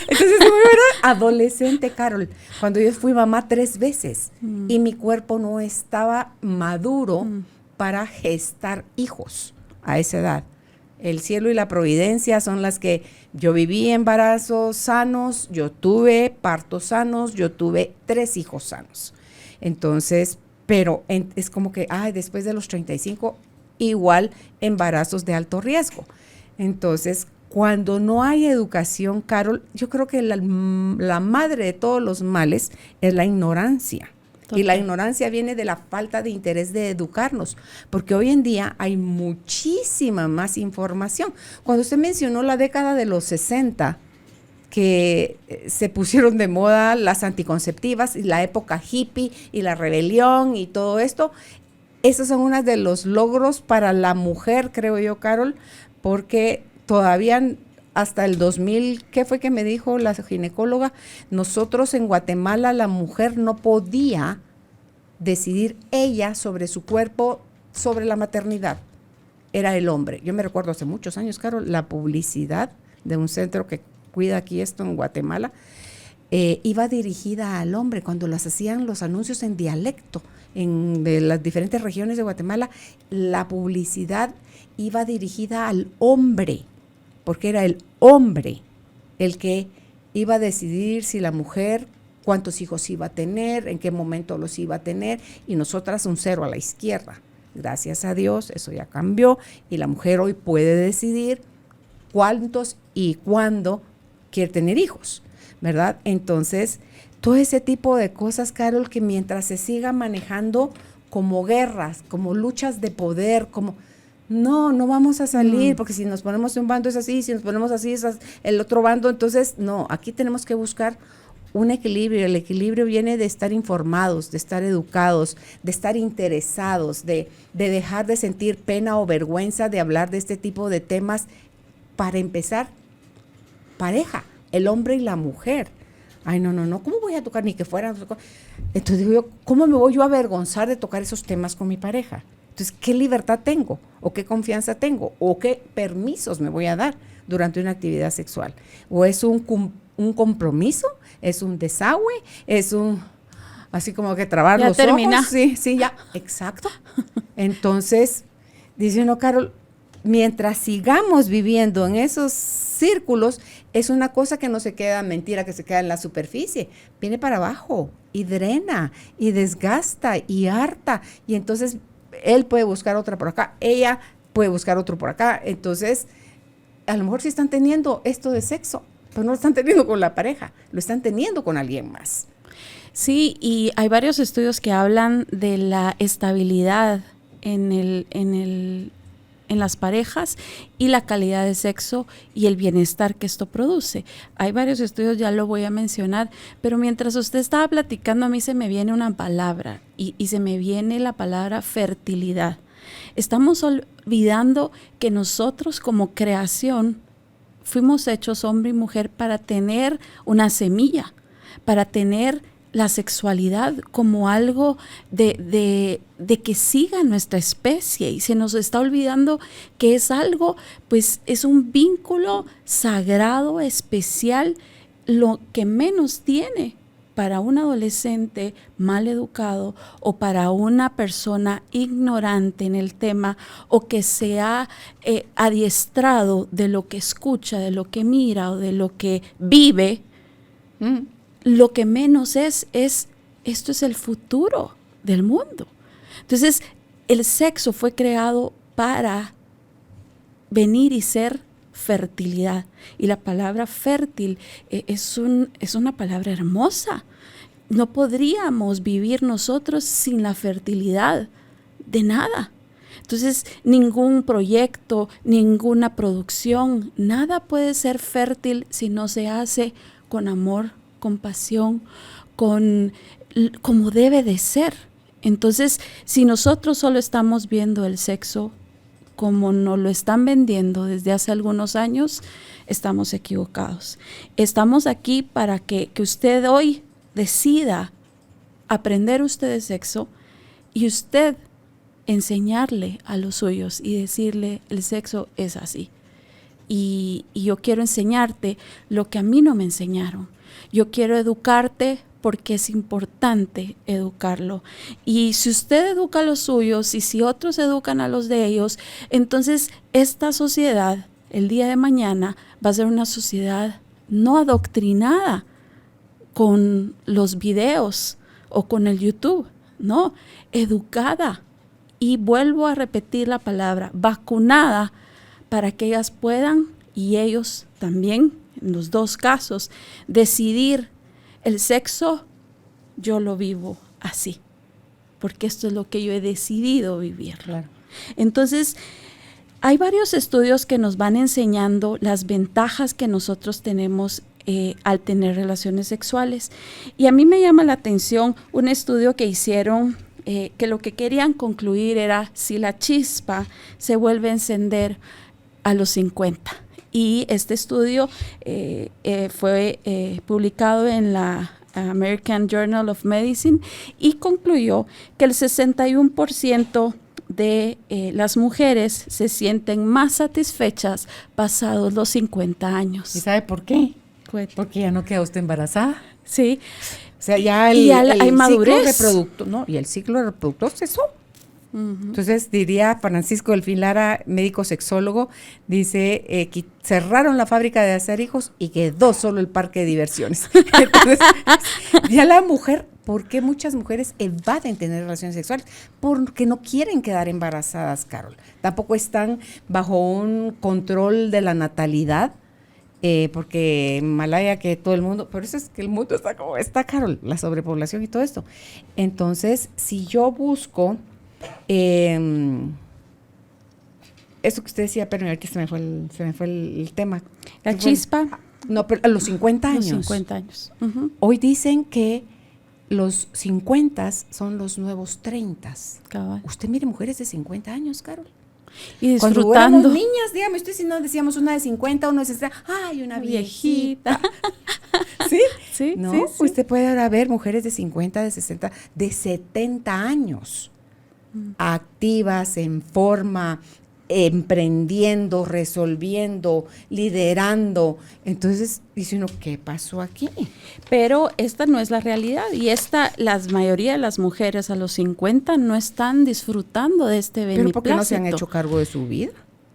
S3: Entonces, yo era adolescente, Carol, cuando yo fui mamá 3 veces y mi cuerpo no estaba maduro para gestar hijos a esa edad. El cielo y la providencia son las que yo viví embarazos sanos, yo tuve partos sanos, yo tuve 3 hijos sanos. Entonces, pero es como que, después de los 35, igual embarazos de alto riesgo. Entonces, cuando no hay educación, Carol, yo creo que la madre de todos los males es la ignorancia. Total. Y la ignorancia viene de la falta de interés de educarnos, porque hoy en día hay muchísima más información. Cuando usted mencionó la década de los 60, que se pusieron de moda las anticonceptivas y la época hippie y la rebelión y todo esto, esos son unos de los logros para la mujer, creo yo, Carol, porque todavía hasta el 2000, ¿qué fue que me dijo la ginecóloga? Nosotros en Guatemala la mujer no podía decidir ella sobre su cuerpo, sobre la maternidad, era el hombre. Yo me recuerdo hace muchos años, Carol, la publicidad de un centro que cuida aquí esto en Guatemala, iba dirigida al hombre. Cuando las hacían los anuncios en dialecto de las diferentes regiones de Guatemala, la publicidad iba dirigida al hombre, porque era el hombre el que iba a decidir si la mujer, cuántos hijos iba a tener, en qué momento los iba a tener, y nosotras un 0 a la izquierda. Gracias a Dios, eso ya cambió, y la mujer hoy puede decidir cuántos y cuándo quiere tener hijos, ¿verdad? Entonces, todo ese tipo de cosas, Carol, que mientras se siga manejando como guerras, como luchas de poder, como no vamos a salir, porque si nos ponemos de un bando es así, si nos ponemos así es el otro bando, entonces no, aquí tenemos que buscar un equilibrio. El equilibrio viene de estar informados, de estar educados, de estar interesados, de dejar de sentir pena o vergüenza de hablar de este tipo de temas. Para empezar, pareja, el hombre y la mujer. Ay, no, ¿cómo voy a tocar ni que fuera? Entonces digo yo, ¿cómo me voy yo a avergonzar de tocar esos temas con mi pareja? Entonces, ¿qué libertad tengo? ¿O qué confianza tengo? ¿O qué permisos me voy a dar durante una actividad sexual? ¿O es un compromiso? ¿Es un desagüe? ¿Es un, así como que trabar los ojos? Sí, ya, exacto. Entonces, dice uno, Carol, mientras sigamos viviendo en esos círculos, es una cosa que no se queda mentira, que se queda en la superficie. Viene para abajo y drena y desgasta y harta. Y entonces él puede buscar otra por acá, ella puede buscar otro por acá. Entonces, a lo mejor sí están teniendo esto de sexo, pero no lo están teniendo con la pareja, lo están teniendo con alguien más.
S1: Sí, y hay varios estudios que hablan de la estabilidad en las parejas y la calidad de sexo y el bienestar que esto produce. Hay varios estudios, ya lo voy a mencionar, pero mientras usted estaba platicando, a mí se me viene una palabra y se me viene la palabra fertilidad. Estamos olvidando que nosotros como creación fuimos hechos hombre y mujer para tener una semilla, para tener la sexualidad como algo de que siga nuestra especie, y se nos está olvidando que es algo, pues es un vínculo sagrado, especial, lo que menos tiene para un adolescente mal educado o para una persona ignorante en el tema o que se ha adiestrado de lo que escucha, de lo que mira o de lo que vive. Lo que menos es esto es el futuro del mundo. Entonces, el sexo fue creado para venir y ser fertilidad. Y la palabra fértil es una palabra hermosa. No podríamos vivir nosotros sin la fertilidad de nada. Entonces, ningún proyecto, ninguna producción, nada puede ser fértil si no se hace con amor, con pasión, como debe de ser. Entonces, si nosotros solo estamos viendo el sexo como nos lo están vendiendo desde hace algunos años, estamos equivocados. Estamos aquí para que usted hoy decida aprender usted de sexo y usted enseñarle a los suyos y decirle, el sexo es así. Y yo quiero enseñarte lo que a mí no me enseñaron. Yo quiero educarte porque es importante educarlo. Y si usted educa a los suyos y si otros educan a los de ellos, entonces esta sociedad, el día de mañana, va a ser una sociedad no adoctrinada con los videos o con el YouTube, no, educada. Y vuelvo a repetir la palabra, vacunada, para que ellas puedan, y ellos también, en los dos casos, decidir el sexo, yo lo vivo así, porque esto es lo que yo he decidido vivir.
S3: Claro.
S1: Entonces, hay varios estudios que nos van enseñando las ventajas que nosotros tenemos al tener relaciones sexuales. Y a mí me llama la atención un estudio que hicieron, que lo que querían concluir era si la chispa se vuelve a encender a los 50. Y este estudio fue publicado en la American Journal of Medicine y concluyó que el 61% de las mujeres se sienten más satisfechas pasados los 50 años.
S3: ¿Y sabe por qué?
S1: Cuéntame.
S3: Porque ya no queda usted embarazada.
S1: Sí.
S3: O sea, ya
S1: hay
S3: el
S1: madurez.
S3: ciclo reproductor, ¿no? Y el ciclo reproductor cesó. Entonces, diría Francisco Delfín Lara, médico sexólogo, dice que cerraron la fábrica de hacer hijos y quedó solo el parque de diversiones. Entonces, ya la mujer, ¿por qué muchas mujeres evaden tener relaciones sexuales? Porque no quieren quedar embarazadas, Carol. Tampoco están bajo un control de la natalidad, porque en Malaya que todo el mundo, por eso es que el mundo está como está, Carol, la sobrepoblación y todo esto. Entonces, si yo busco eso que usted decía, pero ahorita se me fue el tema.
S1: La chispa.
S3: No, pero a los 50 años.
S1: Los 50 años.
S3: Hoy dicen que los 50 son los nuevos 30.
S1: Cabal.
S3: Usted mire mujeres de 50 años, Carol.
S1: Y
S3: Cuando
S1: disfrutando.
S3: éramos niñas, dígame usted, si no decíamos una de 50, una de 60, ¡ay, una viejita! ¿Sí?
S1: Sí,
S3: ¿No?
S1: sí, sí.
S3: Usted puede ahora ver mujeres de 50, de 60, de 70 años. Activas, en forma, emprendiendo, resolviendo, liderando. Entonces dice uno, ¿qué pasó aquí?
S1: Pero esta no es la realidad y la mayoría de las mujeres a los 50 no están disfrutando de este beneplácito.
S3: Pero porque no se han hecho cargo de su vida.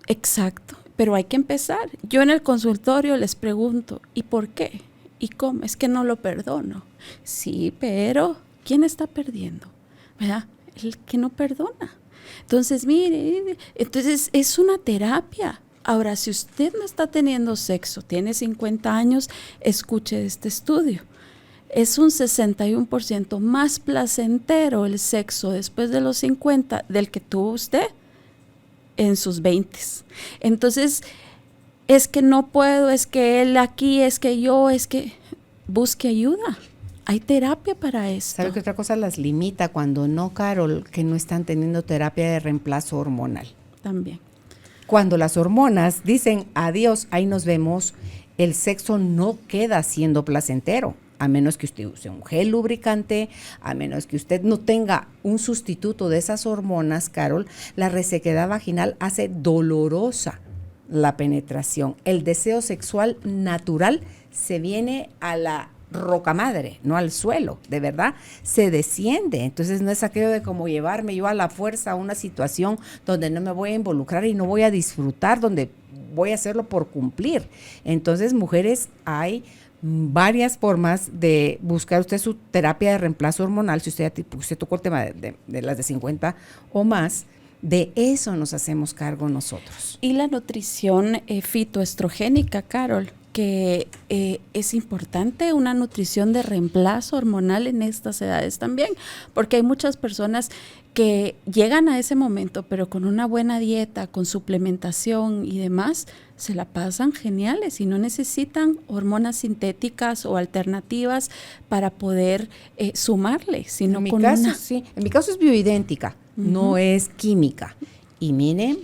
S1: Exacto, pero hay que empezar. Yo en el consultorio les pregunto, ¿y por qué? ¿Y cómo? Es que no lo perdono. Sí, pero ¿quién está perdiendo? ¿Verdad? El que no perdona. Entonces, mire, entonces es una terapia. Ahora, si usted no está teniendo sexo, tiene 50 años, escuche este estudio. Es un 61% más placentero el sexo después de los 50 del que tuvo usted en sus 20s. Entonces, es que no puedo, es que él aquí, es que yo, es que busque ayuda. Hay terapia para esto.
S3: ¿Sabe qué otra cosa las limita cuando no, Carol? Que no están teniendo terapia de reemplazo hormonal.
S1: También.
S3: Cuando las hormonas dicen adiós, ahí nos vemos, el sexo no queda siendo placentero, a menos que usted use un gel lubricante, a menos que usted no tenga un sustituto de esas hormonas, Carol, la resequedad vaginal hace dolorosa la penetración. El deseo sexual natural se viene a la roca madre, no al suelo, de verdad, se desciende. Entonces no es aquello de como llevarme yo a la fuerza a una situación donde no me voy a involucrar y no voy a disfrutar, donde voy a hacerlo por cumplir. Entonces, mujeres, hay varias formas de buscar usted su terapia de reemplazo hormonal. Si usted tocó el tema de las de 50 o más, de eso nos hacemos cargo nosotros.
S1: Y la nutrición fitoestrogénica, Carol, que es importante una nutrición de reemplazo hormonal en estas edades también, porque hay muchas personas que llegan a ese momento, pero con una buena dieta, con suplementación y demás, se la pasan geniales y no necesitan hormonas sintéticas o alternativas para poder sumarle, sino
S3: en mi
S1: con
S3: caso,
S1: una...
S3: sí. En mi caso es bioidéntica, no es química. Y miren,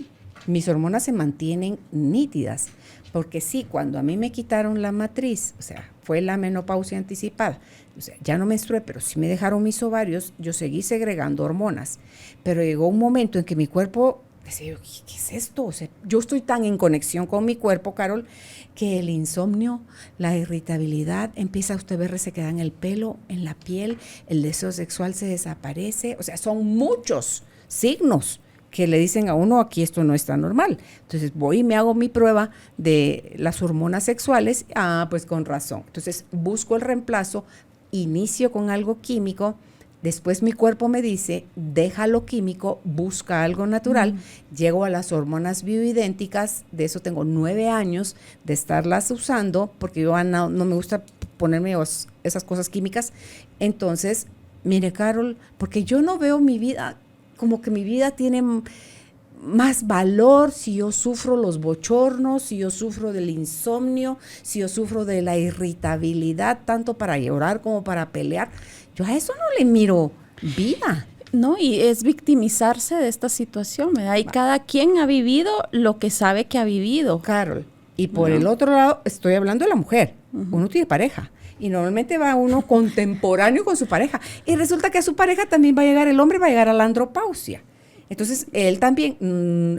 S3: mis hormonas se mantienen nítidas. Porque sí, cuando a mí me quitaron la matriz, o sea, fue la menopausia anticipada, o sea, ya no menstrué, pero sí me dejaron mis ovarios, yo seguí segregando hormonas. Pero llegó un momento en que mi cuerpo decía, ¿qué es esto? O sea, yo estoy tan en conexión con mi cuerpo, Carol, que el insomnio, la irritabilidad, empieza usted a ver resequedad en el pelo, en la piel, el deseo sexual se desaparece. O sea, son muchos signos que le dicen a uno, aquí esto no está normal. Entonces voy y me hago mi prueba de las hormonas sexuales, pues con razón. Entonces busco el reemplazo, inicio con algo químico, después mi cuerpo me dice, deja lo químico, busca algo natural, llego a las hormonas bioidénticas, de eso tengo 9 años de estarlas usando, porque yo no me gusta ponerme esas cosas químicas. Entonces, mire, Carol, porque yo no veo mi vida como que mi vida tiene más valor si yo sufro los bochornos, si yo sufro del insomnio, si yo sufro de la irritabilidad, tanto para llorar como para pelear. Yo a eso no le miro vida.
S1: No, y es victimizarse de esta situación, ¿verdad? Y cada quien ha vivido lo que sabe que ha vivido.
S3: Carol, y por el otro lado, estoy hablando de la mujer. Uno tiene pareja. Y normalmente va uno contemporáneo con su pareja. Y resulta que a su pareja también va a llegar, el hombre va a llegar a la andropausia. Entonces, él también,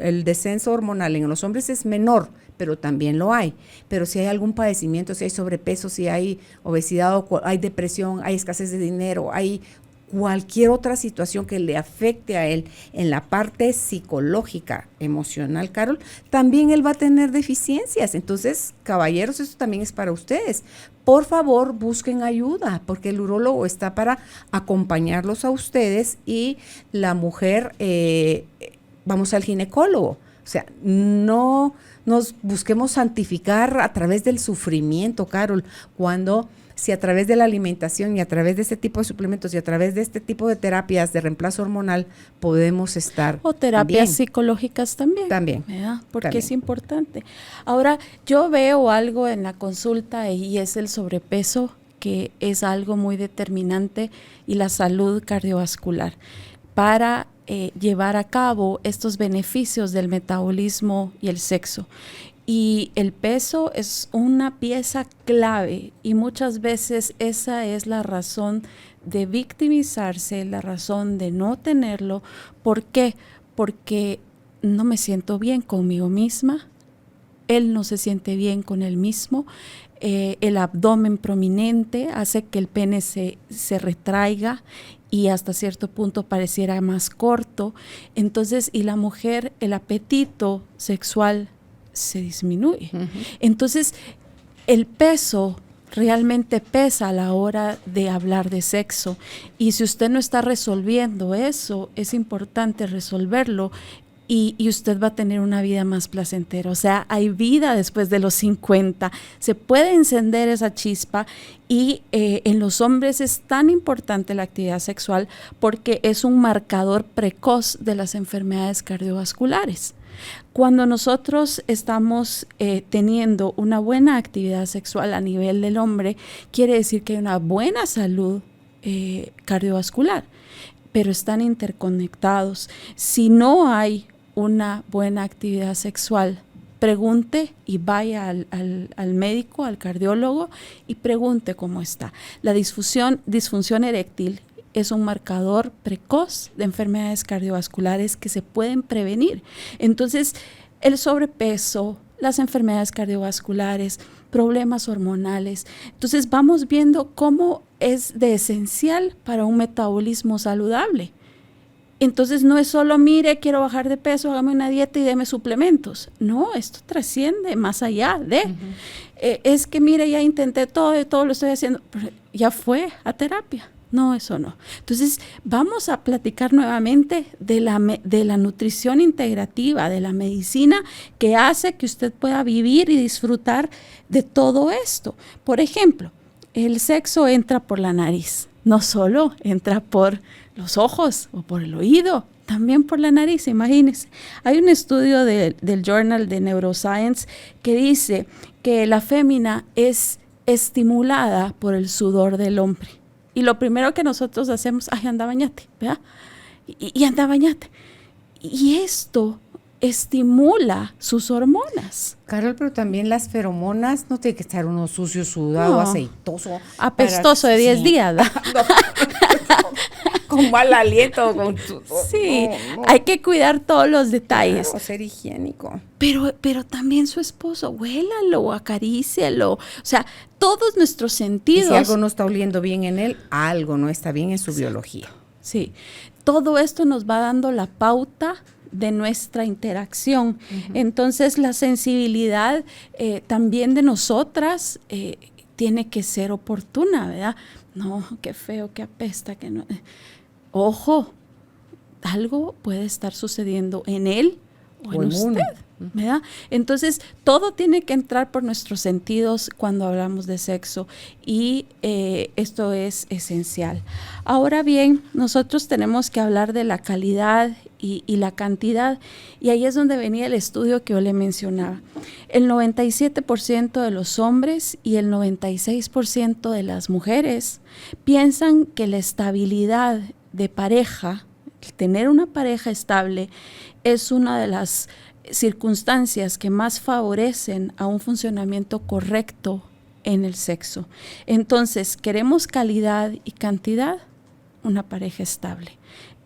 S3: el descenso hormonal en los hombres es menor, pero también lo hay. Pero si hay algún padecimiento, si hay sobrepeso, si hay obesidad, hay depresión, hay escasez de dinero, hay cualquier otra situación que le afecte a él en la parte psicológica, emocional, Carol, también él va a tener deficiencias. Entonces, caballeros, eso también es para ustedes. Por favor, busquen ayuda, porque el urólogo está para acompañarlos a ustedes y la mujer, vamos al ginecólogo. O sea, no nos busquemos santificar a través del sufrimiento, Carol, cuando si a través de la alimentación y a través de este tipo de suplementos y a través de este tipo de terapias de reemplazo hormonal podemos estar
S1: o terapias
S3: bien.
S1: Psicológicas también.
S3: También.
S1: ¿Verdad? Porque
S3: también.
S1: es importante. Ahora, yo veo algo en la consulta y es el sobrepeso, que es algo muy determinante, y la salud cardiovascular para llevar a cabo estos beneficios del metabolismo y el sexo. Y el peso es una pieza clave y muchas veces esa es la razón de victimizarse, la razón de no tenerlo. ¿Por qué? Porque no me siento bien conmigo misma, él no se siente bien con él mismo, el abdomen prominente hace que el pene se retraiga y hasta cierto punto pareciera más corto. Entonces, y la mujer, el apetito sexual se disminuye. Entonces, el peso realmente pesa a la hora de hablar de sexo. Y si usted no está resolviendo eso, es importante resolverlo y usted va a tener una vida más placentera. O sea, hay vida después de los 50. Se puede encender esa chispa y en los hombres es tan importante la actividad sexual porque es un marcador precoz de las enfermedades cardiovasculares. Cuando nosotros estamos teniendo una buena actividad sexual a nivel del hombre, quiere decir que hay una buena salud cardiovascular, pero están interconectados. Si no hay una buena actividad sexual, pregunte y vaya al médico, al cardiólogo y pregunte cómo está. La disfunción eréctil es un marcador precoz de enfermedades cardiovasculares que se pueden prevenir. Entonces, el sobrepeso, las enfermedades cardiovasculares, problemas hormonales. Entonces, vamos viendo cómo es de esencial para un metabolismo saludable. Entonces, no es solo, mire, quiero bajar de peso, hágame una dieta y deme suplementos. No, esto trasciende más allá de. Es que, mire, ya intenté todo lo estoy haciendo, pero ya fue a terapia. No, eso no. Entonces, vamos a platicar nuevamente de la nutrición integrativa, de la medicina que hace que usted pueda vivir y disfrutar de todo esto. Por ejemplo, el sexo entra por la nariz, no solo entra por los ojos o por el oído, también por la nariz, imagínense. Hay un estudio del Journal de Neuroscience que dice que la fémina es estimulada por el sudor del hombre. Y lo primero que nosotros hacemos, ay, anda, bañate, ¿verdad? Y anda, bañate. Y esto estimula sus hormonas.
S3: Carol, pero también las feromonas, no tiene que estar uno sucio, sudado, aceitoso.
S1: Apestoso de 10 días.
S3: Con mal aliento.
S1: Sí, hay que cuidar todos los detalles.
S3: Claro, ser higiénico.
S1: Pero también su esposo, huélalo, acarícialo. O sea, todos nuestros sentidos.
S3: Y si algo no está oliendo bien en él, algo no está bien en su biología.
S1: Sí, todo esto nos va dando la pauta de nuestra interacción. Entonces, la sensibilidad también de nosotras tiene que ser oportuna, ¿verdad? No, qué feo, qué apesta, que no. Ojo, algo puede estar sucediendo en él o en usted, ¿verdad? Entonces, todo tiene que entrar por nuestros sentidos cuando hablamos de sexo y esto es esencial. Ahora bien, nosotros tenemos que hablar de la calidad y la cantidad, y ahí es donde venía el estudio que yo le mencionaba. El 97% de los hombres y el 96% de las mujeres piensan que la estabilidad de pareja, tener una pareja estable, es una de las circunstancias que más favorecen a un funcionamiento correcto en el sexo. Entonces, queremos calidad y cantidad, una pareja estable.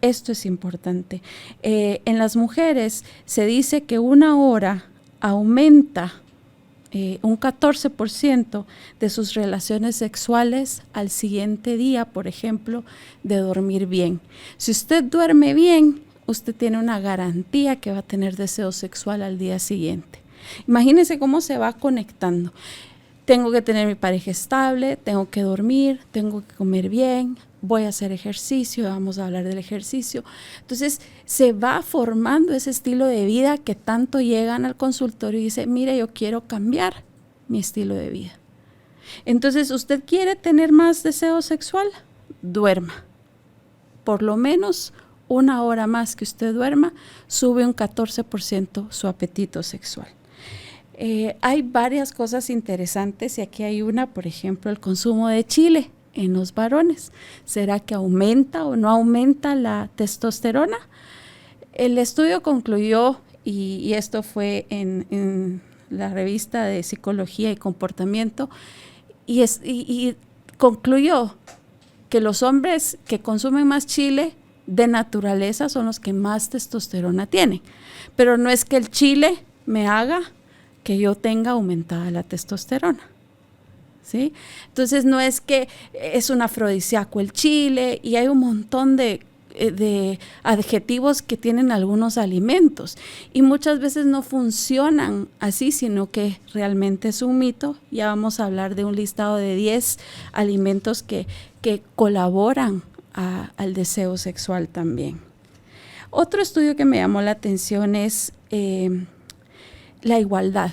S1: Esto es importante. En las mujeres se dice que 1 hora aumenta un 14% de sus relaciones sexuales al siguiente día, por ejemplo, de dormir bien. Si usted duerme bien, usted tiene una garantía que va a tener deseo sexual al día siguiente. Imagínense cómo se va conectando. Tengo que tener mi pareja estable, tengo que dormir, tengo que comer bien, voy a hacer ejercicio, vamos a hablar del ejercicio. Entonces, se va formando ese estilo de vida que tanto llegan al consultorio y dicen, mire, yo quiero cambiar mi estilo de vida. Entonces, ¿usted quiere tener más deseo sexual? Duerma. Por lo menos 1 hora más que usted duerma, sube un 14% su apetito sexual. Hay varias cosas interesantes y aquí hay una, por ejemplo, el consumo de chile en los varones. ¿Será que aumenta o no aumenta la testosterona? El estudio concluyó, y esto fue en la revista de Psicología y Comportamiento, y concluyó que los hombres que consumen más chile de naturaleza son los que más testosterona tienen. Pero no es que el chile me haga que yo tenga aumentada la testosterona, ¿sí? Entonces no es que es un afrodisíaco el chile, y hay un montón de adjetivos que tienen algunos alimentos y muchas veces no funcionan así, sino que realmente es un mito. Ya vamos a hablar de un listado de 10 alimentos que colaboran al deseo sexual también. Otro estudio que me llamó la atención es la igualdad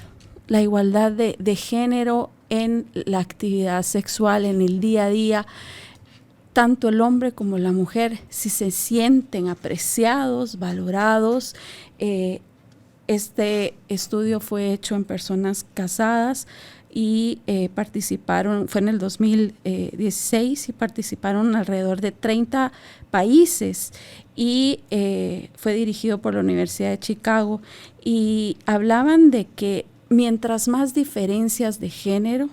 S1: de género en la actividad sexual, en el día a día. Tanto el hombre como la mujer, si se sienten apreciados, valorados. Este estudio fue hecho en personas casadas y participaron, fue en el 2016 y participaron alrededor de 30 países y fue dirigido por la Universidad de Chicago, y hablaban de que mientras más diferencias de género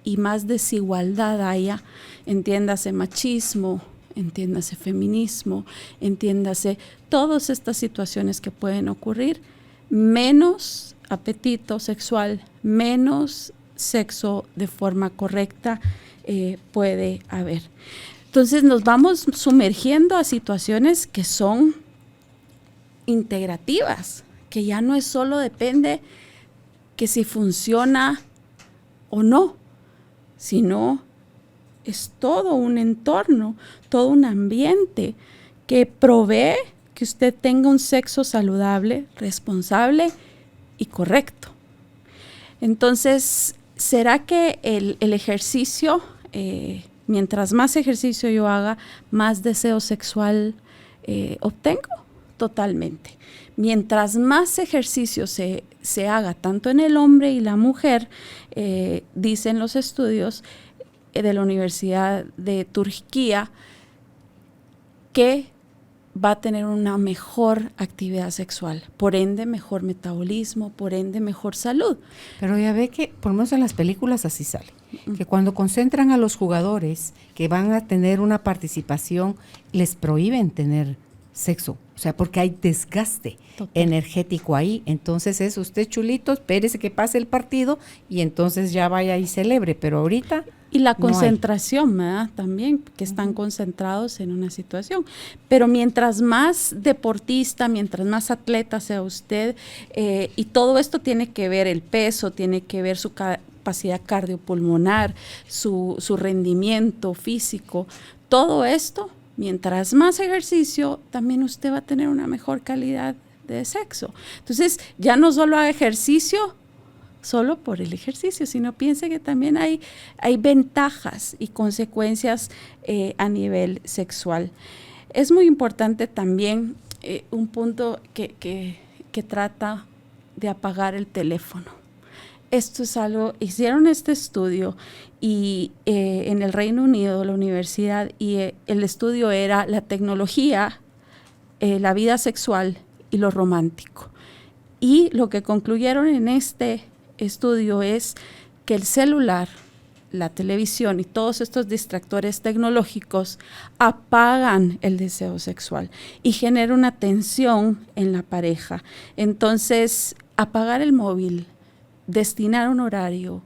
S1: y más desigualdad haya, entiéndase machismo, entiéndase feminismo, entiéndase todas estas situaciones que pueden ocurrir, menos apetito sexual, menos sexo de forma correcta puede haber. Entonces nos vamos sumergiendo a situaciones que son integrativas, que ya no es solo depende que si funciona o no, sino es todo un entorno, todo un ambiente que provee que usted tenga un sexo saludable, responsable y correcto. Entonces, ¿será que el ejercicio, mientras más ejercicio yo haga, más deseo sexual obtengo? Totalmente. Mientras más ejercicio se haga tanto en el hombre y la mujer, dicen los estudios de la Universidad de Turquía, que va a tener una mejor actividad sexual, por ende mejor metabolismo, por ende mejor salud.
S3: Pero ya ve que, por lo menos en las películas así sale, que cuando concentran a los jugadores que van a tener una participación, les prohíben tener sexo, o sea, porque hay desgaste energético ahí. Entonces es usted chulito, espérese que pase el partido y entonces ya vaya y celebre, pero ahorita
S1: y la concentración, ¿verdad? También, que están concentrados en una situación. Pero mientras más deportista, mientras más atleta sea usted, y todo esto tiene que ver el peso, tiene que ver su capacidad cardiopulmonar, su rendimiento físico, todo esto, mientras más ejercicio, también usted va a tener una mejor calidad de sexo. Entonces, ya no solo haga ejercicio solo por el ejercicio, sino piense que también hay ventajas y consecuencias a nivel sexual. Es muy importante también un punto que trata de apagar el teléfono. Esto es algo, hicieron este estudio y en el Reino Unido, la universidad, y el estudio era la tecnología, la vida sexual y lo romántico. Y lo que concluyeron en este estudio es que el celular, la televisión y todos estos distractores tecnológicos apagan el deseo sexual y genera una tensión en la pareja. Entonces, apagar el móvil, destinar un horario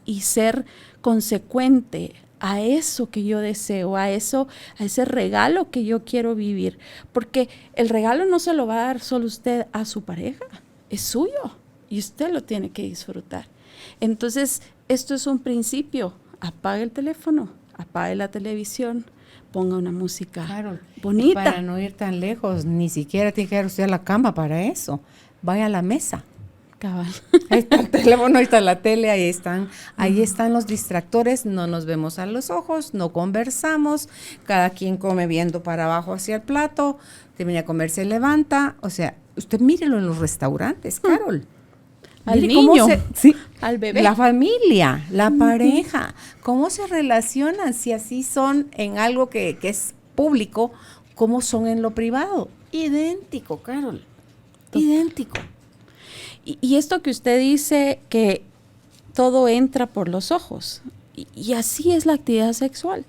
S1: y ser consecuente a eso que yo deseo, a ese regalo que yo quiero vivir, porque el regalo no se lo va a dar solo usted a su pareja, es suyo y usted lo tiene que disfrutar. Entonces, esto es un principio: apague el teléfono, apague la televisión, ponga una música bonita.
S3: Para no ir tan lejos, ni siquiera tiene que ir usted a la cama para eso, vaya a la mesa.
S1: Cabal.
S3: Ahí está el teléfono, ahí está la tele, ahí están los distractores, no nos vemos a los ojos, no conversamos, cada quien come viendo para abajo hacia el plato, termina de comer, se levanta, o sea, usted mírelo en los restaurantes, Carol.
S1: Al niño,
S3: al bebé. La familia, la pareja, cómo se relacionan, si así son en algo que es público, cómo son en lo privado. Idéntico, Carol, idéntico.
S1: Y esto que usted dice, que todo entra por los ojos, y así es la actividad sexual.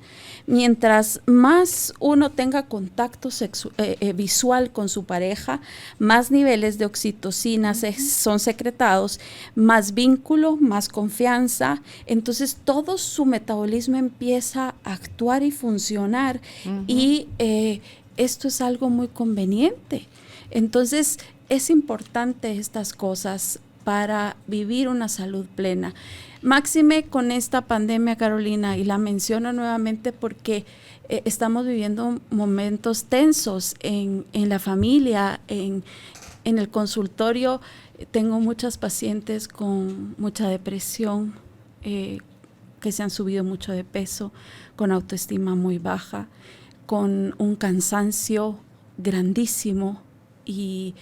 S1: Mientras más uno tenga contacto visual con su pareja, más niveles de oxitocina son secretados, más vínculo, más confianza. Entonces todo su metabolismo empieza a actuar y funcionar, y esto es algo muy conveniente. Entonces es importante estas cosas para vivir una salud plena. Máxime con esta pandemia, Carolina, y la menciono nuevamente porque estamos viviendo momentos tensos en la familia, en el consultorio. Tengo muchas pacientes con mucha depresión, que se han subido mucho de peso, con autoestima muy baja, con un cansancio grandísimo, y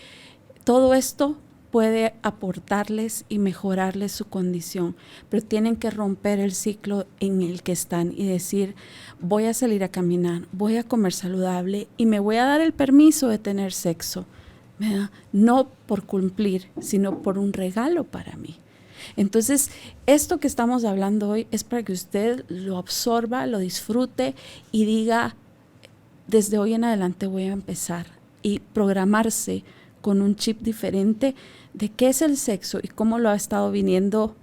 S1: todo esto puede aportarles y mejorarles su condición, pero tienen que romper el ciclo en el que están y decir: voy a salir a caminar, voy a comer saludable y me voy a dar el permiso de tener sexo, ¿verdad? No por cumplir, sino por un regalo para mí. Entonces, esto que estamos hablando hoy es para que usted lo absorba, lo disfrute y diga: desde hoy en adelante voy a empezar, y programarse con un chip diferente de qué es el sexo y cómo lo ha estado viviendo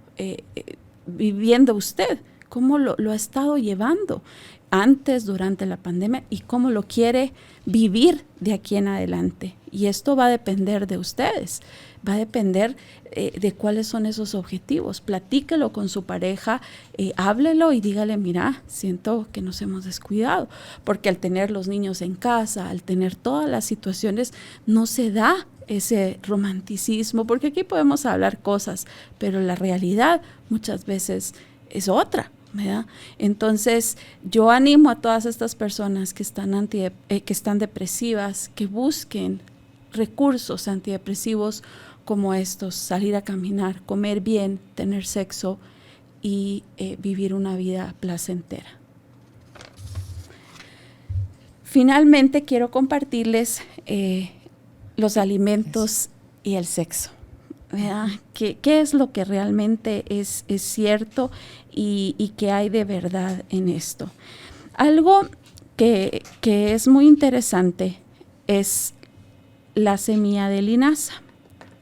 S1: usted cómo lo ha estado llevando antes, durante la pandemia, y cómo lo quiere vivir de aquí en adelante. Y esto va a depender de ustedes, va a depender de cuáles son esos objetivos. Platíquelo con su pareja, háblelo y dígale, mira, siento que nos hemos descuidado, porque al tener los niños en casa, al tener todas las situaciones, no se da ese romanticismo, porque aquí podemos hablar cosas, pero la realidad muchas veces es otra, ¿verdad? Entonces, yo animo a todas estas personas que están depresivas, que busquen recursos antidepresivos como estos: salir a caminar, comer bien, tener sexo y vivir una vida placentera. Finalmente, quiero compartirles los alimentos y el sexo, ¿verdad? ¿Qué es lo que realmente es cierto y qué hay de verdad en esto? Algo que es muy interesante es la semilla de linaza.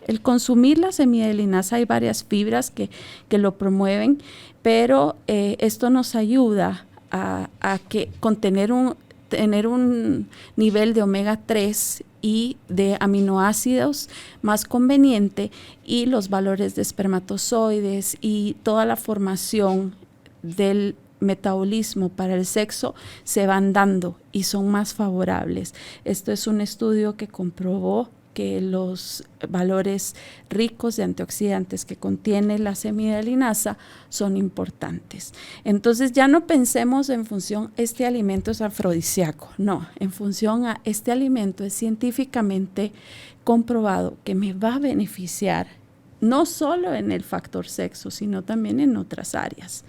S1: El consumir la semilla de linaza, hay varias fibras que lo promueven, pero esto nos ayuda a tener un nivel de omega 3 y de aminoácidos más conveniente, y los valores de espermatozoides y toda la formación del metabolismo para el sexo se van dando y son más favorables. Esto es un estudio que comprobó que los valores ricos de antioxidantes que contiene la semilla de linaza son importantes. Entonces ya no pensemos en función, este alimento es afrodisíaco, no, en función a este alimento es científicamente comprobado que me va a beneficiar no solo en el factor sexo, sino también en otras áreas.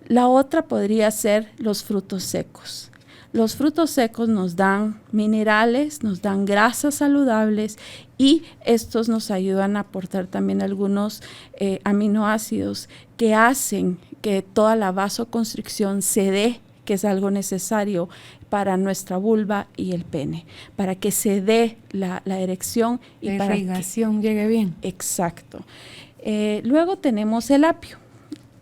S1: La otra podría ser los frutos secos. Los frutos secos nos dan minerales, nos dan grasas saludables, y estos nos ayudan a aportar también algunos aminoácidos que hacen que toda la vasoconstricción se dé, que es algo necesario para nuestra vulva y el pene, para que se dé la erección y
S3: la irrigación llegue bien.
S1: Exacto. Luego tenemos el apio.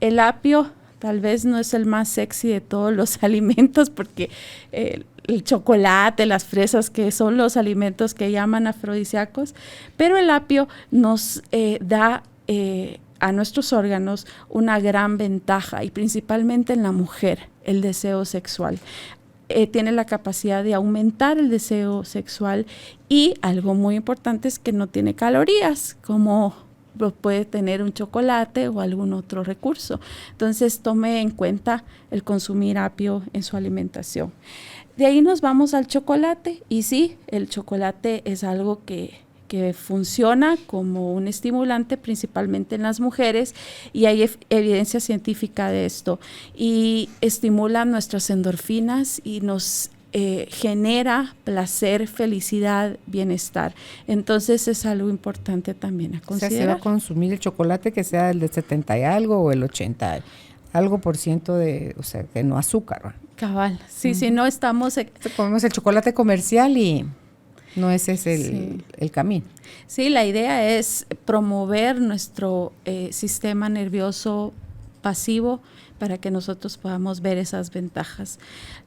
S1: El apio tal vez no es el más sexy de todos los alimentos, porque el chocolate, las fresas, que son los alimentos que llaman afrodisíacos, pero el apio nos da a nuestros órganos una gran ventaja, y principalmente en la mujer, el deseo sexual. Tiene la capacidad de aumentar el deseo sexual, y algo muy importante es que no tiene calorías, como puede tener un chocolate o algún otro recurso. Entonces, tome en cuenta el consumir apio en su alimentación. De ahí nos vamos al chocolate, y sí, el chocolate es algo que funciona como un estimulante principalmente en las mujeres, y hay evidencia científica de esto, y estimula nuestras endorfinas y nos genera placer, felicidad, bienestar. Entonces es algo importante también a considerar.
S3: O sea, se va a consumir el chocolate que sea el de 70 y algo o el 80 algo por ciento de, o sea, que no azúcar, ¿no?
S1: Cabal, sí, si no estamos...
S3: Comemos el chocolate comercial y no ese es el camino.
S1: Sí, la idea es promover nuestro sistema nervioso pasivo para que nosotros podamos ver esas ventajas.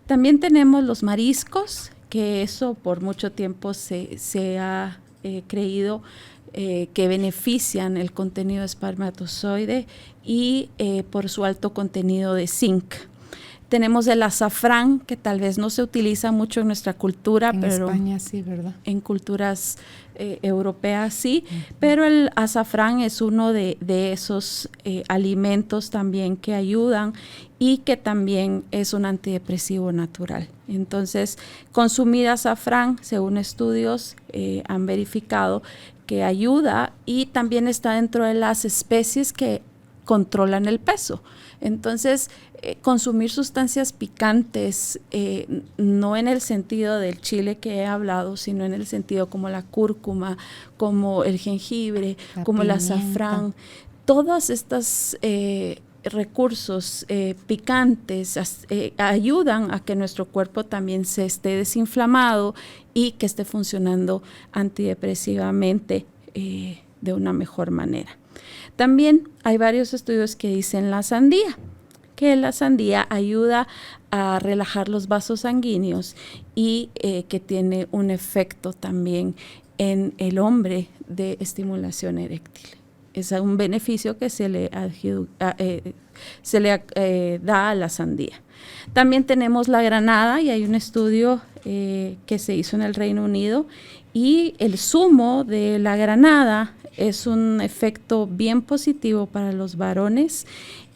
S1: También tenemos los mariscos, que eso por mucho tiempo se ha creído que benefician el contenido de espermatozoide y por su alto contenido de zinc. Tenemos el azafrán, que tal vez no se utiliza mucho en nuestra cultura, pero
S3: en España sí, ¿verdad?
S1: En culturas europeas sí, pero el azafrán es uno de esos alimentos también que ayudan, y que también es un antidepresivo natural. Entonces, consumir azafrán, según estudios, han verificado que ayuda, y también está dentro de las especies que controlan el peso. Entonces, consumir sustancias picantes, no en el sentido del chile que he hablado, sino en el sentido como la cúrcuma, como el jengibre, como el azafrán, todas estas recursos picantes ayudan a que nuestro cuerpo también se esté desinflamado y que esté funcionando antidepresivamente de una mejor manera. También hay varios estudios que dicen la sandía, que la sandía ayuda a relajar los vasos sanguíneos y que tiene un efecto también en el hombre de estimulación eréctil. Es un beneficio que se le da a la sandía. También tenemos la granada, y hay un estudio que se hizo en el Reino Unido, y el zumo de la granada es un efecto bien positivo para los varones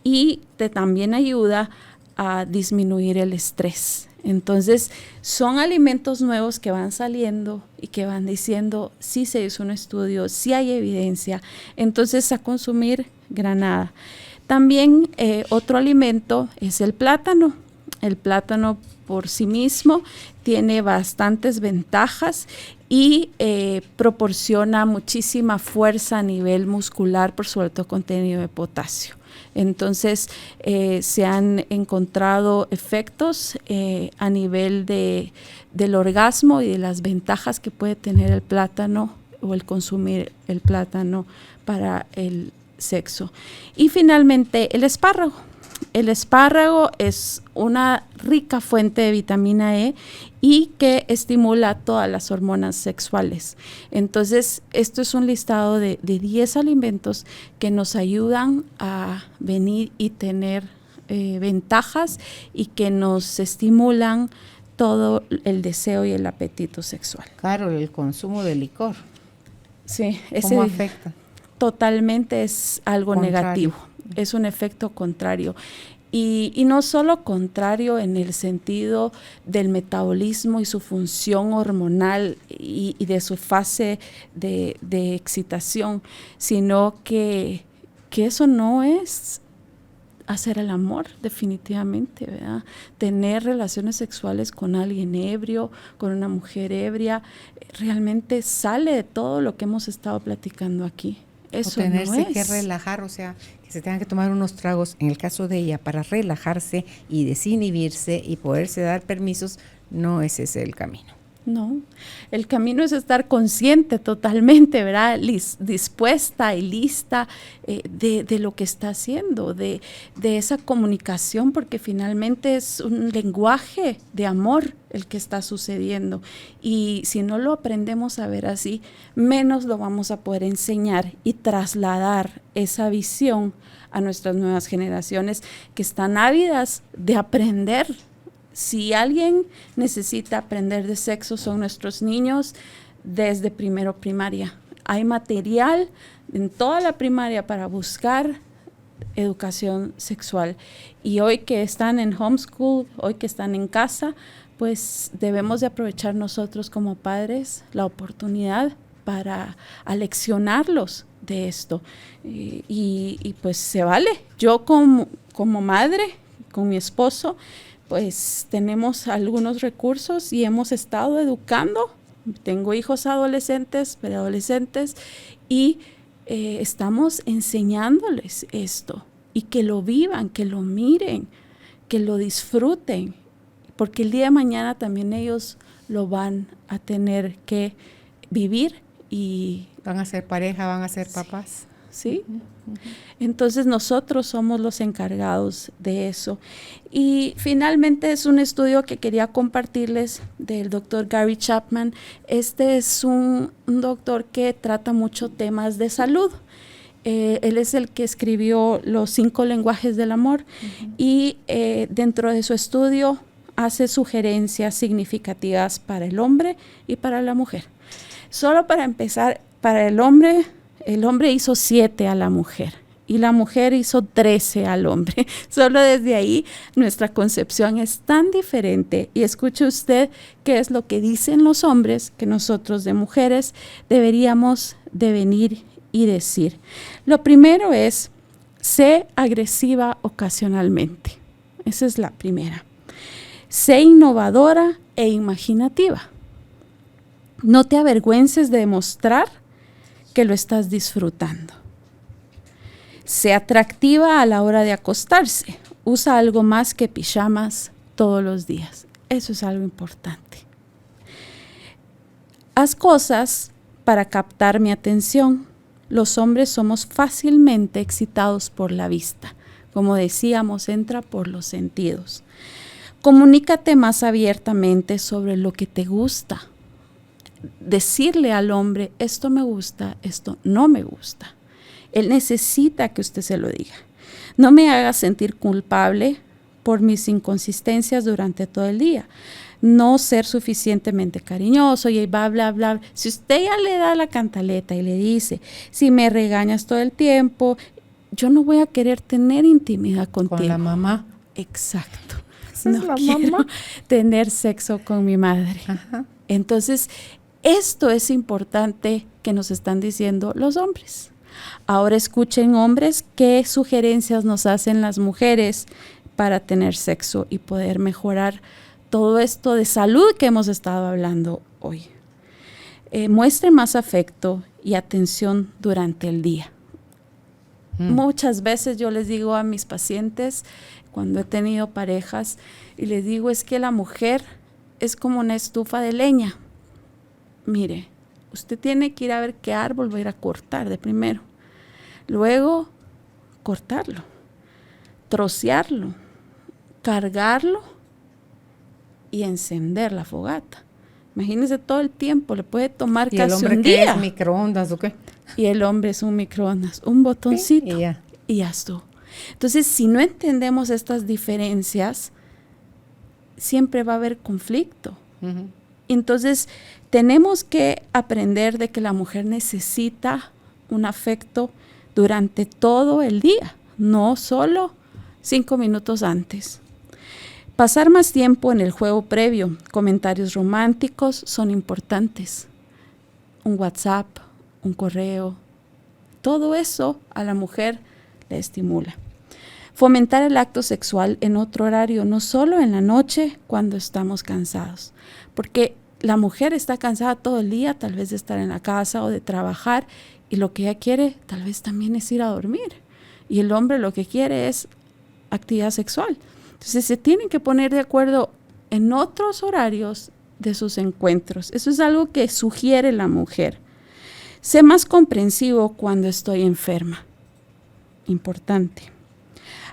S1: y también ayuda a disminuir el estrés. Entonces, son alimentos nuevos que van saliendo y que van diciendo, sí se hizo un estudio, sí hay evidencia, entonces a consumir granada. También otro alimento es el plátano. El plátano por sí mismo tiene bastantes ventajas y proporciona muchísima fuerza a nivel muscular por su alto contenido de potasio. Entonces, se han encontrado efectos a nivel del orgasmo y de las ventajas que puede tener el plátano o el consumir el plátano para el sexo. Y finalmente, el espárrago. El espárrago es una rica fuente de vitamina E y que estimula todas las hormonas sexuales. Entonces, esto es un listado de 10 alimentos que nos ayudan a venir y tener ventajas y que nos estimulan todo el deseo y el apetito sexual.
S3: Claro, el consumo de licor.
S1: Sí,
S3: ¿Cómo afecta?
S1: Totalmente es algo negativo. Es un efecto contrario. Y no solo contrario en el sentido del metabolismo y su función hormonal y de su fase de excitación, sino que eso no es hacer el amor, definitivamente, ¿verdad? Tener relaciones sexuales con alguien ebrio, con una mujer ebria, realmente sale de todo lo que hemos estado platicando aquí. Eso
S3: o tenerse
S1: no es.
S3: Que relajar, o sea, que se tengan que tomar unos tragos, en el caso de ella, para relajarse y desinhibirse y poderse dar permisos, no es ese el camino.
S1: No, el camino es estar consciente totalmente, ¿verdad? Dispuesta y lista de lo que está haciendo, de esa comunicación, porque finalmente es un lenguaje de amor el que está sucediendo. Y si no lo aprendemos a ver así, menos lo vamos a poder enseñar y trasladar esa visión a nuestras nuevas generaciones que están ávidas de aprender. Si alguien necesita aprender de sexo, son nuestros niños desde primero primaria. Hay material en toda la primaria para buscar educación sexual. Y hoy que están en homeschool, hoy que están en casa, pues debemos de aprovechar nosotros como padres la oportunidad para aleccionarlos de esto. Y pues se vale. Yo como madre, con mi esposo, pues tenemos algunos recursos y hemos estado educando. Tengo hijos adolescentes, preadolescentes, y estamos enseñándoles esto y que lo vivan, que lo miren, que lo disfruten, porque el día de mañana también ellos lo van a tener que vivir y
S3: van a ser pareja, van a ser papás.
S1: ¿Sí? Entonces nosotros somos los encargados de eso. Y finalmente es un estudio que quería compartirles del doctor Gary Chapman. Este es un doctor que trata mucho temas de salud. Él es el que escribió los 5 lenguajes del amor y dentro de su estudio hace sugerencias significativas para el hombre y para la mujer. Solo para empezar, para el hombre hizo 7 a la mujer y la mujer hizo 13 al hombre. Solo desde ahí nuestra concepción es tan diferente. Y escuche usted qué es lo que dicen los hombres que nosotros de mujeres deberíamos de venir y decir. Lo primero es, sé agresiva ocasionalmente. Esa es la primera. Sé innovadora e imaginativa. No te avergüences de demostrar que lo estás disfrutando. Sé atractiva a la hora de acostarse. Usa algo más que pijamas todos los días. Eso es algo importante. Haz cosas para captar mi atención. Los hombres somos fácilmente excitados por la vista. Como decíamos, entra por los sentidos. Comunícate más abiertamente sobre lo que te gusta. Decirle al hombre, esto me gusta, esto no me gusta. Él necesita que usted se lo diga. No me haga sentir culpable por mis inconsistencias durante todo el día. No ser suficientemente cariñoso y bla, bla, bla. Si usted ya le da la cantaleta y le dice, si me regañas todo el tiempo, yo no voy a querer tener intimidad contigo.
S3: Con la mamá.
S1: Exacto.
S3: Esa es la
S1: quiero
S3: mamá.
S1: tener sexo con mi madre.
S3: Ajá.
S1: Entonces, esto es importante que nos están diciendo los hombres. Ahora escuchen, hombres, qué sugerencias nos hacen las mujeres para tener sexo y poder mejorar todo esto de salud que hemos estado hablando hoy. Muestre más afecto y atención durante el día. Muchas veces yo les digo a mis pacientes, cuando he tenido parejas, y les digo, es que la mujer es como una estufa de leña. Mire, usted tiene que ir a ver qué árbol va a ir a cortar de primero. Luego, cortarlo, trocearlo, cargarlo y encender la fogata. Imagínese todo el tiempo, le puede tomar casi un día.
S3: ¿Y el hombre qué es? ¿Microondas o qué?
S1: Y el hombre es un microondas, un botoncito,
S3: sí,
S1: y ya estuvo. Entonces, si no entendemos estas diferencias, siempre va a haber conflicto.
S3: Uh-huh.
S1: Entonces, tenemos que aprender de que la mujer necesita un afecto durante todo el día, no solo 5 minutos antes. Pasar más tiempo en el juego previo, comentarios románticos son importantes. Un WhatsApp, un correo, todo eso a la mujer le estimula. Fomentar el acto sexual en otro horario, no solo en la noche cuando estamos cansados, porque la mujer está cansada todo el día, tal vez de estar en la casa o de trabajar, y lo que ella quiere tal vez también es ir a dormir. Y el hombre lo que quiere es actividad sexual. Entonces se tienen que poner de acuerdo en otros horarios de sus encuentros. Eso es algo que sugiere la mujer. Sé más comprensivo cuando estoy enferma. Importante.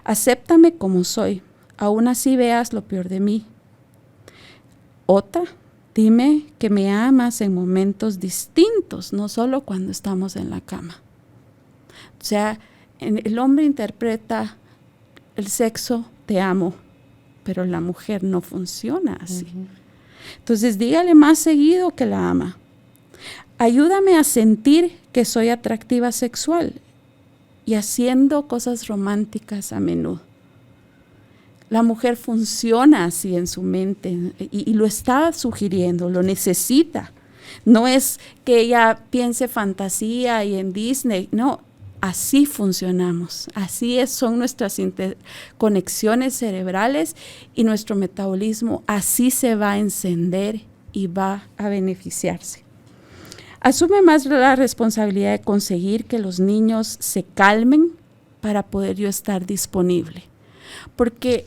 S1: Acéptame como soy, aún así veas lo peor de mí. Otra, dime que me amas en momentos distintos, no solo cuando estamos en la cama. O sea, el hombre interpreta el sexo, te amo, pero la mujer no funciona así. Uh-huh. Entonces, dígale más seguido que la ama. Ayúdame a sentir que soy atractiva sexual y haciendo cosas románticas a menudo. La mujer funciona así en su mente y lo está sugiriendo, lo necesita. No es que ella piense fantasía y en Disney, no, así funcionamos, son nuestras conexiones cerebrales y nuestro metabolismo así se va a encender y va a beneficiarse. Asume más la responsabilidad de conseguir que los niños se calmen para poder yo estar disponible. Porque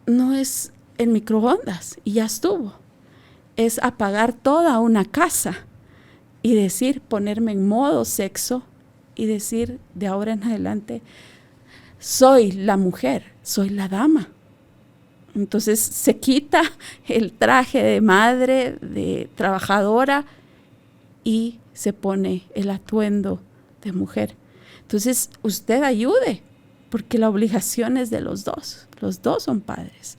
S1: no es el microondas y ya estuvo. Es apagar toda una casa y decir, ponerme en modo sexo y decir de ahora en adelante, soy la mujer, soy la dama. Entonces se quita el traje de madre, de trabajadora, y se pone el atuendo de mujer. Entonces, usted ayude, porque la obligación es de los dos son padres.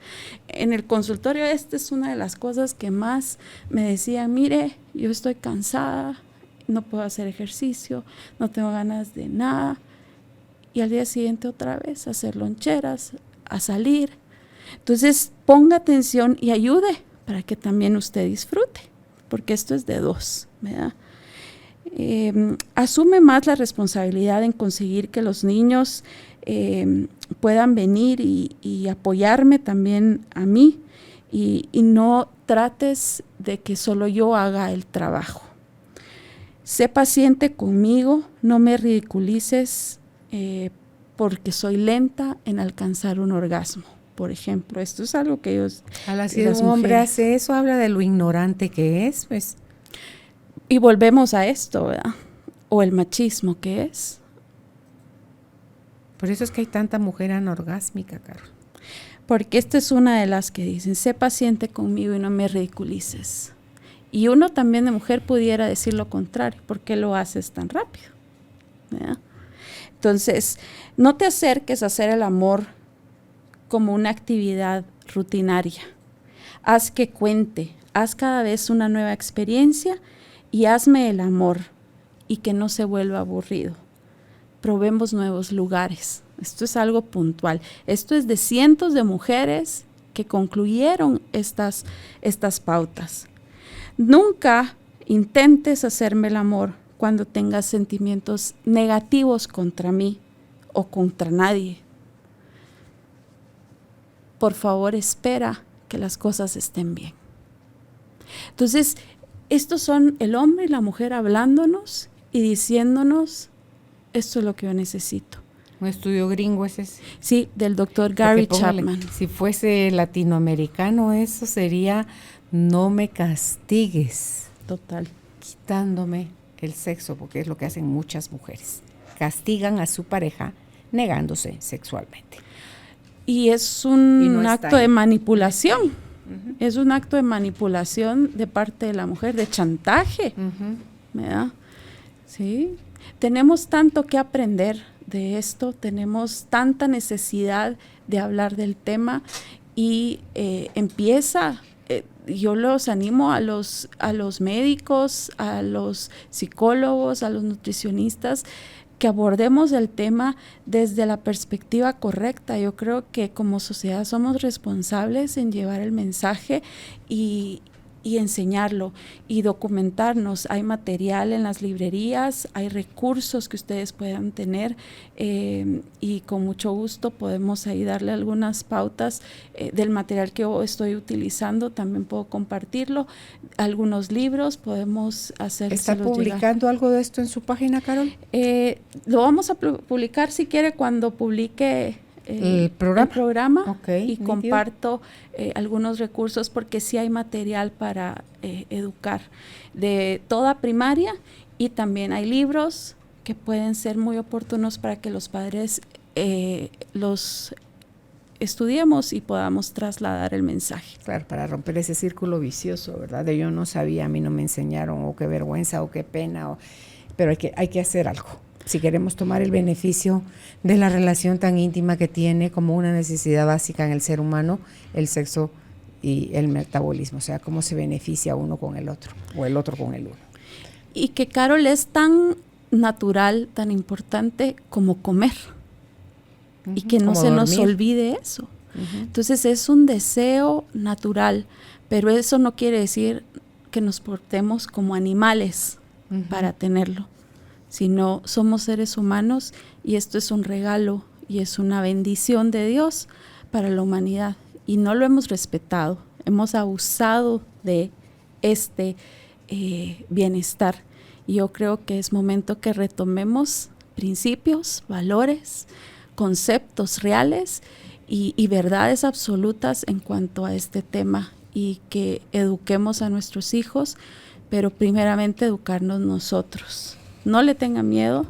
S1: En el consultorio esta es una de las cosas que más me decían, mire, yo estoy cansada, no puedo hacer ejercicio, no tengo ganas de nada, y al día siguiente otra vez a hacer loncheras, a salir. Entonces, ponga atención y ayude para que también usted disfrute, porque esto es de dos, ¿verdad? Asume más la responsabilidad en conseguir que los niños puedan venir y apoyarme también a mí y no trates de que solo yo haga el trabajo. Sé paciente conmigo, no me ridiculices porque soy lenta en alcanzar un orgasmo. Por ejemplo, esto es algo que ellos...
S3: Si un hombre hace eso, habla de lo ignorante que es, pues.
S1: Y volvemos a esto, ¿verdad? O el machismo que es.
S3: Por eso es que hay tanta mujer anorgásmica, Carol.
S1: Porque esta es una de las que dicen, sé paciente conmigo y no me ridiculices. Y uno también de mujer pudiera decir lo contrario, ¿por qué lo haces tan rápido? ¿Verdad? Entonces, no te acerques a hacer el amor como una actividad rutinaria. Haz que cuente, haz cada vez una nueva experiencia y hazme el amor y que no se vuelva aburrido. Probemos nuevos lugares. Esto es algo puntual. Esto es de cientos de mujeres que concluyeron estas pautas. Nunca intentes hacerme el amor cuando tengas sentimientos negativos contra mí o contra nadie. Por favor, espera que las cosas estén bien. Entonces, estos son el hombre y la mujer hablándonos y diciéndonos, esto es lo que yo necesito.
S3: ¿Un estudio gringo es ese?
S1: Sí, del doctor Gary Chapman.
S3: Si fuese latinoamericano, eso sería, no me castigues.
S1: Total.
S3: Quitándome el sexo, porque es lo que hacen muchas mujeres. Castigan a su pareja negándose sexualmente.
S1: Y es un acto de manipulación. Uh-huh. Es un acto de manipulación de parte de la mujer, de chantaje. Uh-huh. ¿Verdad? Sí. Tenemos tanto que aprender de esto, tenemos tanta necesidad de hablar del tema y yo los animo a los médicos, a los psicólogos, a los nutricionistas, que abordemos el tema desde la perspectiva correcta. Yo creo que como sociedad somos responsables en llevar el mensaje y enseñarlo y documentarnos. Hay material en las librerías, hay recursos que ustedes puedan tener y con mucho gusto podemos ahí darle algunas pautas del material que yo estoy utilizando, también puedo compartirlo. Algunos libros podemos hacer.
S3: ¿Está publicando algo de esto en su página, Carol?
S1: Lo vamos a publicar si quiere cuando publique el programa okay, y comparto algunos recursos porque sí hay material para educar de toda primaria y también hay libros que pueden ser muy oportunos para que los padres los estudiemos y podamos trasladar el mensaje.
S3: Claro, para romper ese círculo vicioso, ¿verdad? De yo no sabía, a mí no me enseñaron, o qué vergüenza, o qué pena, pero hay que hacer algo. Si queremos tomar el beneficio de la relación tan íntima que tiene como una necesidad básica en el ser humano, el sexo y el metabolismo, o sea, cómo se beneficia uno con el otro, o el otro con el uno.
S1: Y que, Carol, es tan natural, tan importante como comer, uh-huh, y que no se nos olvide eso. Uh-huh. Entonces es un deseo natural, pero eso no quiere decir que nos portemos como animales, uh-huh, para tenerlo. Sino somos seres humanos y esto es un regalo y es una bendición de Dios para la humanidad y no lo hemos respetado, hemos abusado de este bienestar y yo creo que es momento que retomemos principios, valores, conceptos reales y verdades absolutas en cuanto a este tema y que eduquemos a nuestros hijos, pero primeramente educarnos nosotros. No le tengan miedo,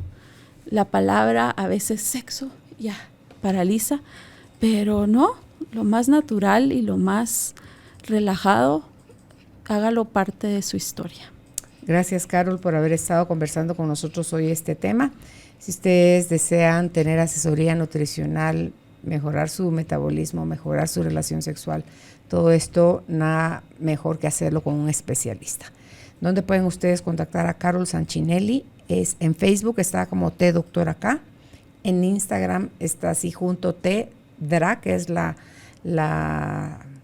S1: la palabra a veces sexo ya paraliza, pero no, lo más natural y lo más relajado, hágalo parte de su historia.
S3: Gracias, Carol, por haber estado conversando con nosotros hoy este tema. Si ustedes desean tener asesoría nutricional, mejorar su metabolismo, mejorar su relación sexual, todo esto nada mejor que hacerlo con un especialista. ¿Dónde pueden ustedes contactar a Carol Sanchinelli? En Facebook está como T Doctora K, en Instagram está así junto TDRA, que es la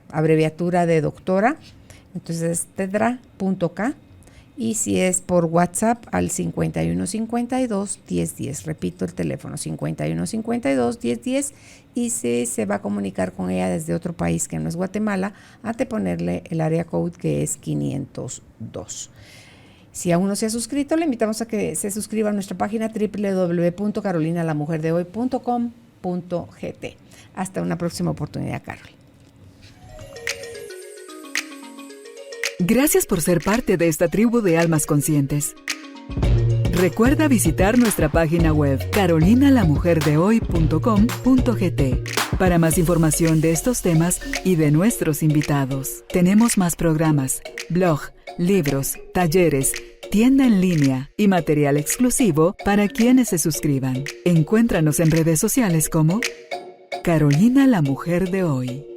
S3: abreviatura de doctora, entonces tdra.k, y si es por WhatsApp al 5152-1010, repito el teléfono 5152-1010, y si se va a comunicar con ella desde otro país que no es Guatemala, de ponerle el área code que es 502. Si aún no se ha suscrito, le invitamos a que se suscriba a nuestra página www.carolinalamujerdehoy.com.gt. Hasta una próxima oportunidad, Carol.
S2: Gracias por ser parte de esta tribu de almas conscientes. Recuerda visitar nuestra página web carolinalamujerdehoy.com.gt para más información de estos temas y de nuestros invitados. Tenemos más programas, blog, libros, talleres, tienda en línea y material exclusivo para quienes se suscriban. Encuéntranos en redes sociales como Carolina la Mujer de Hoy.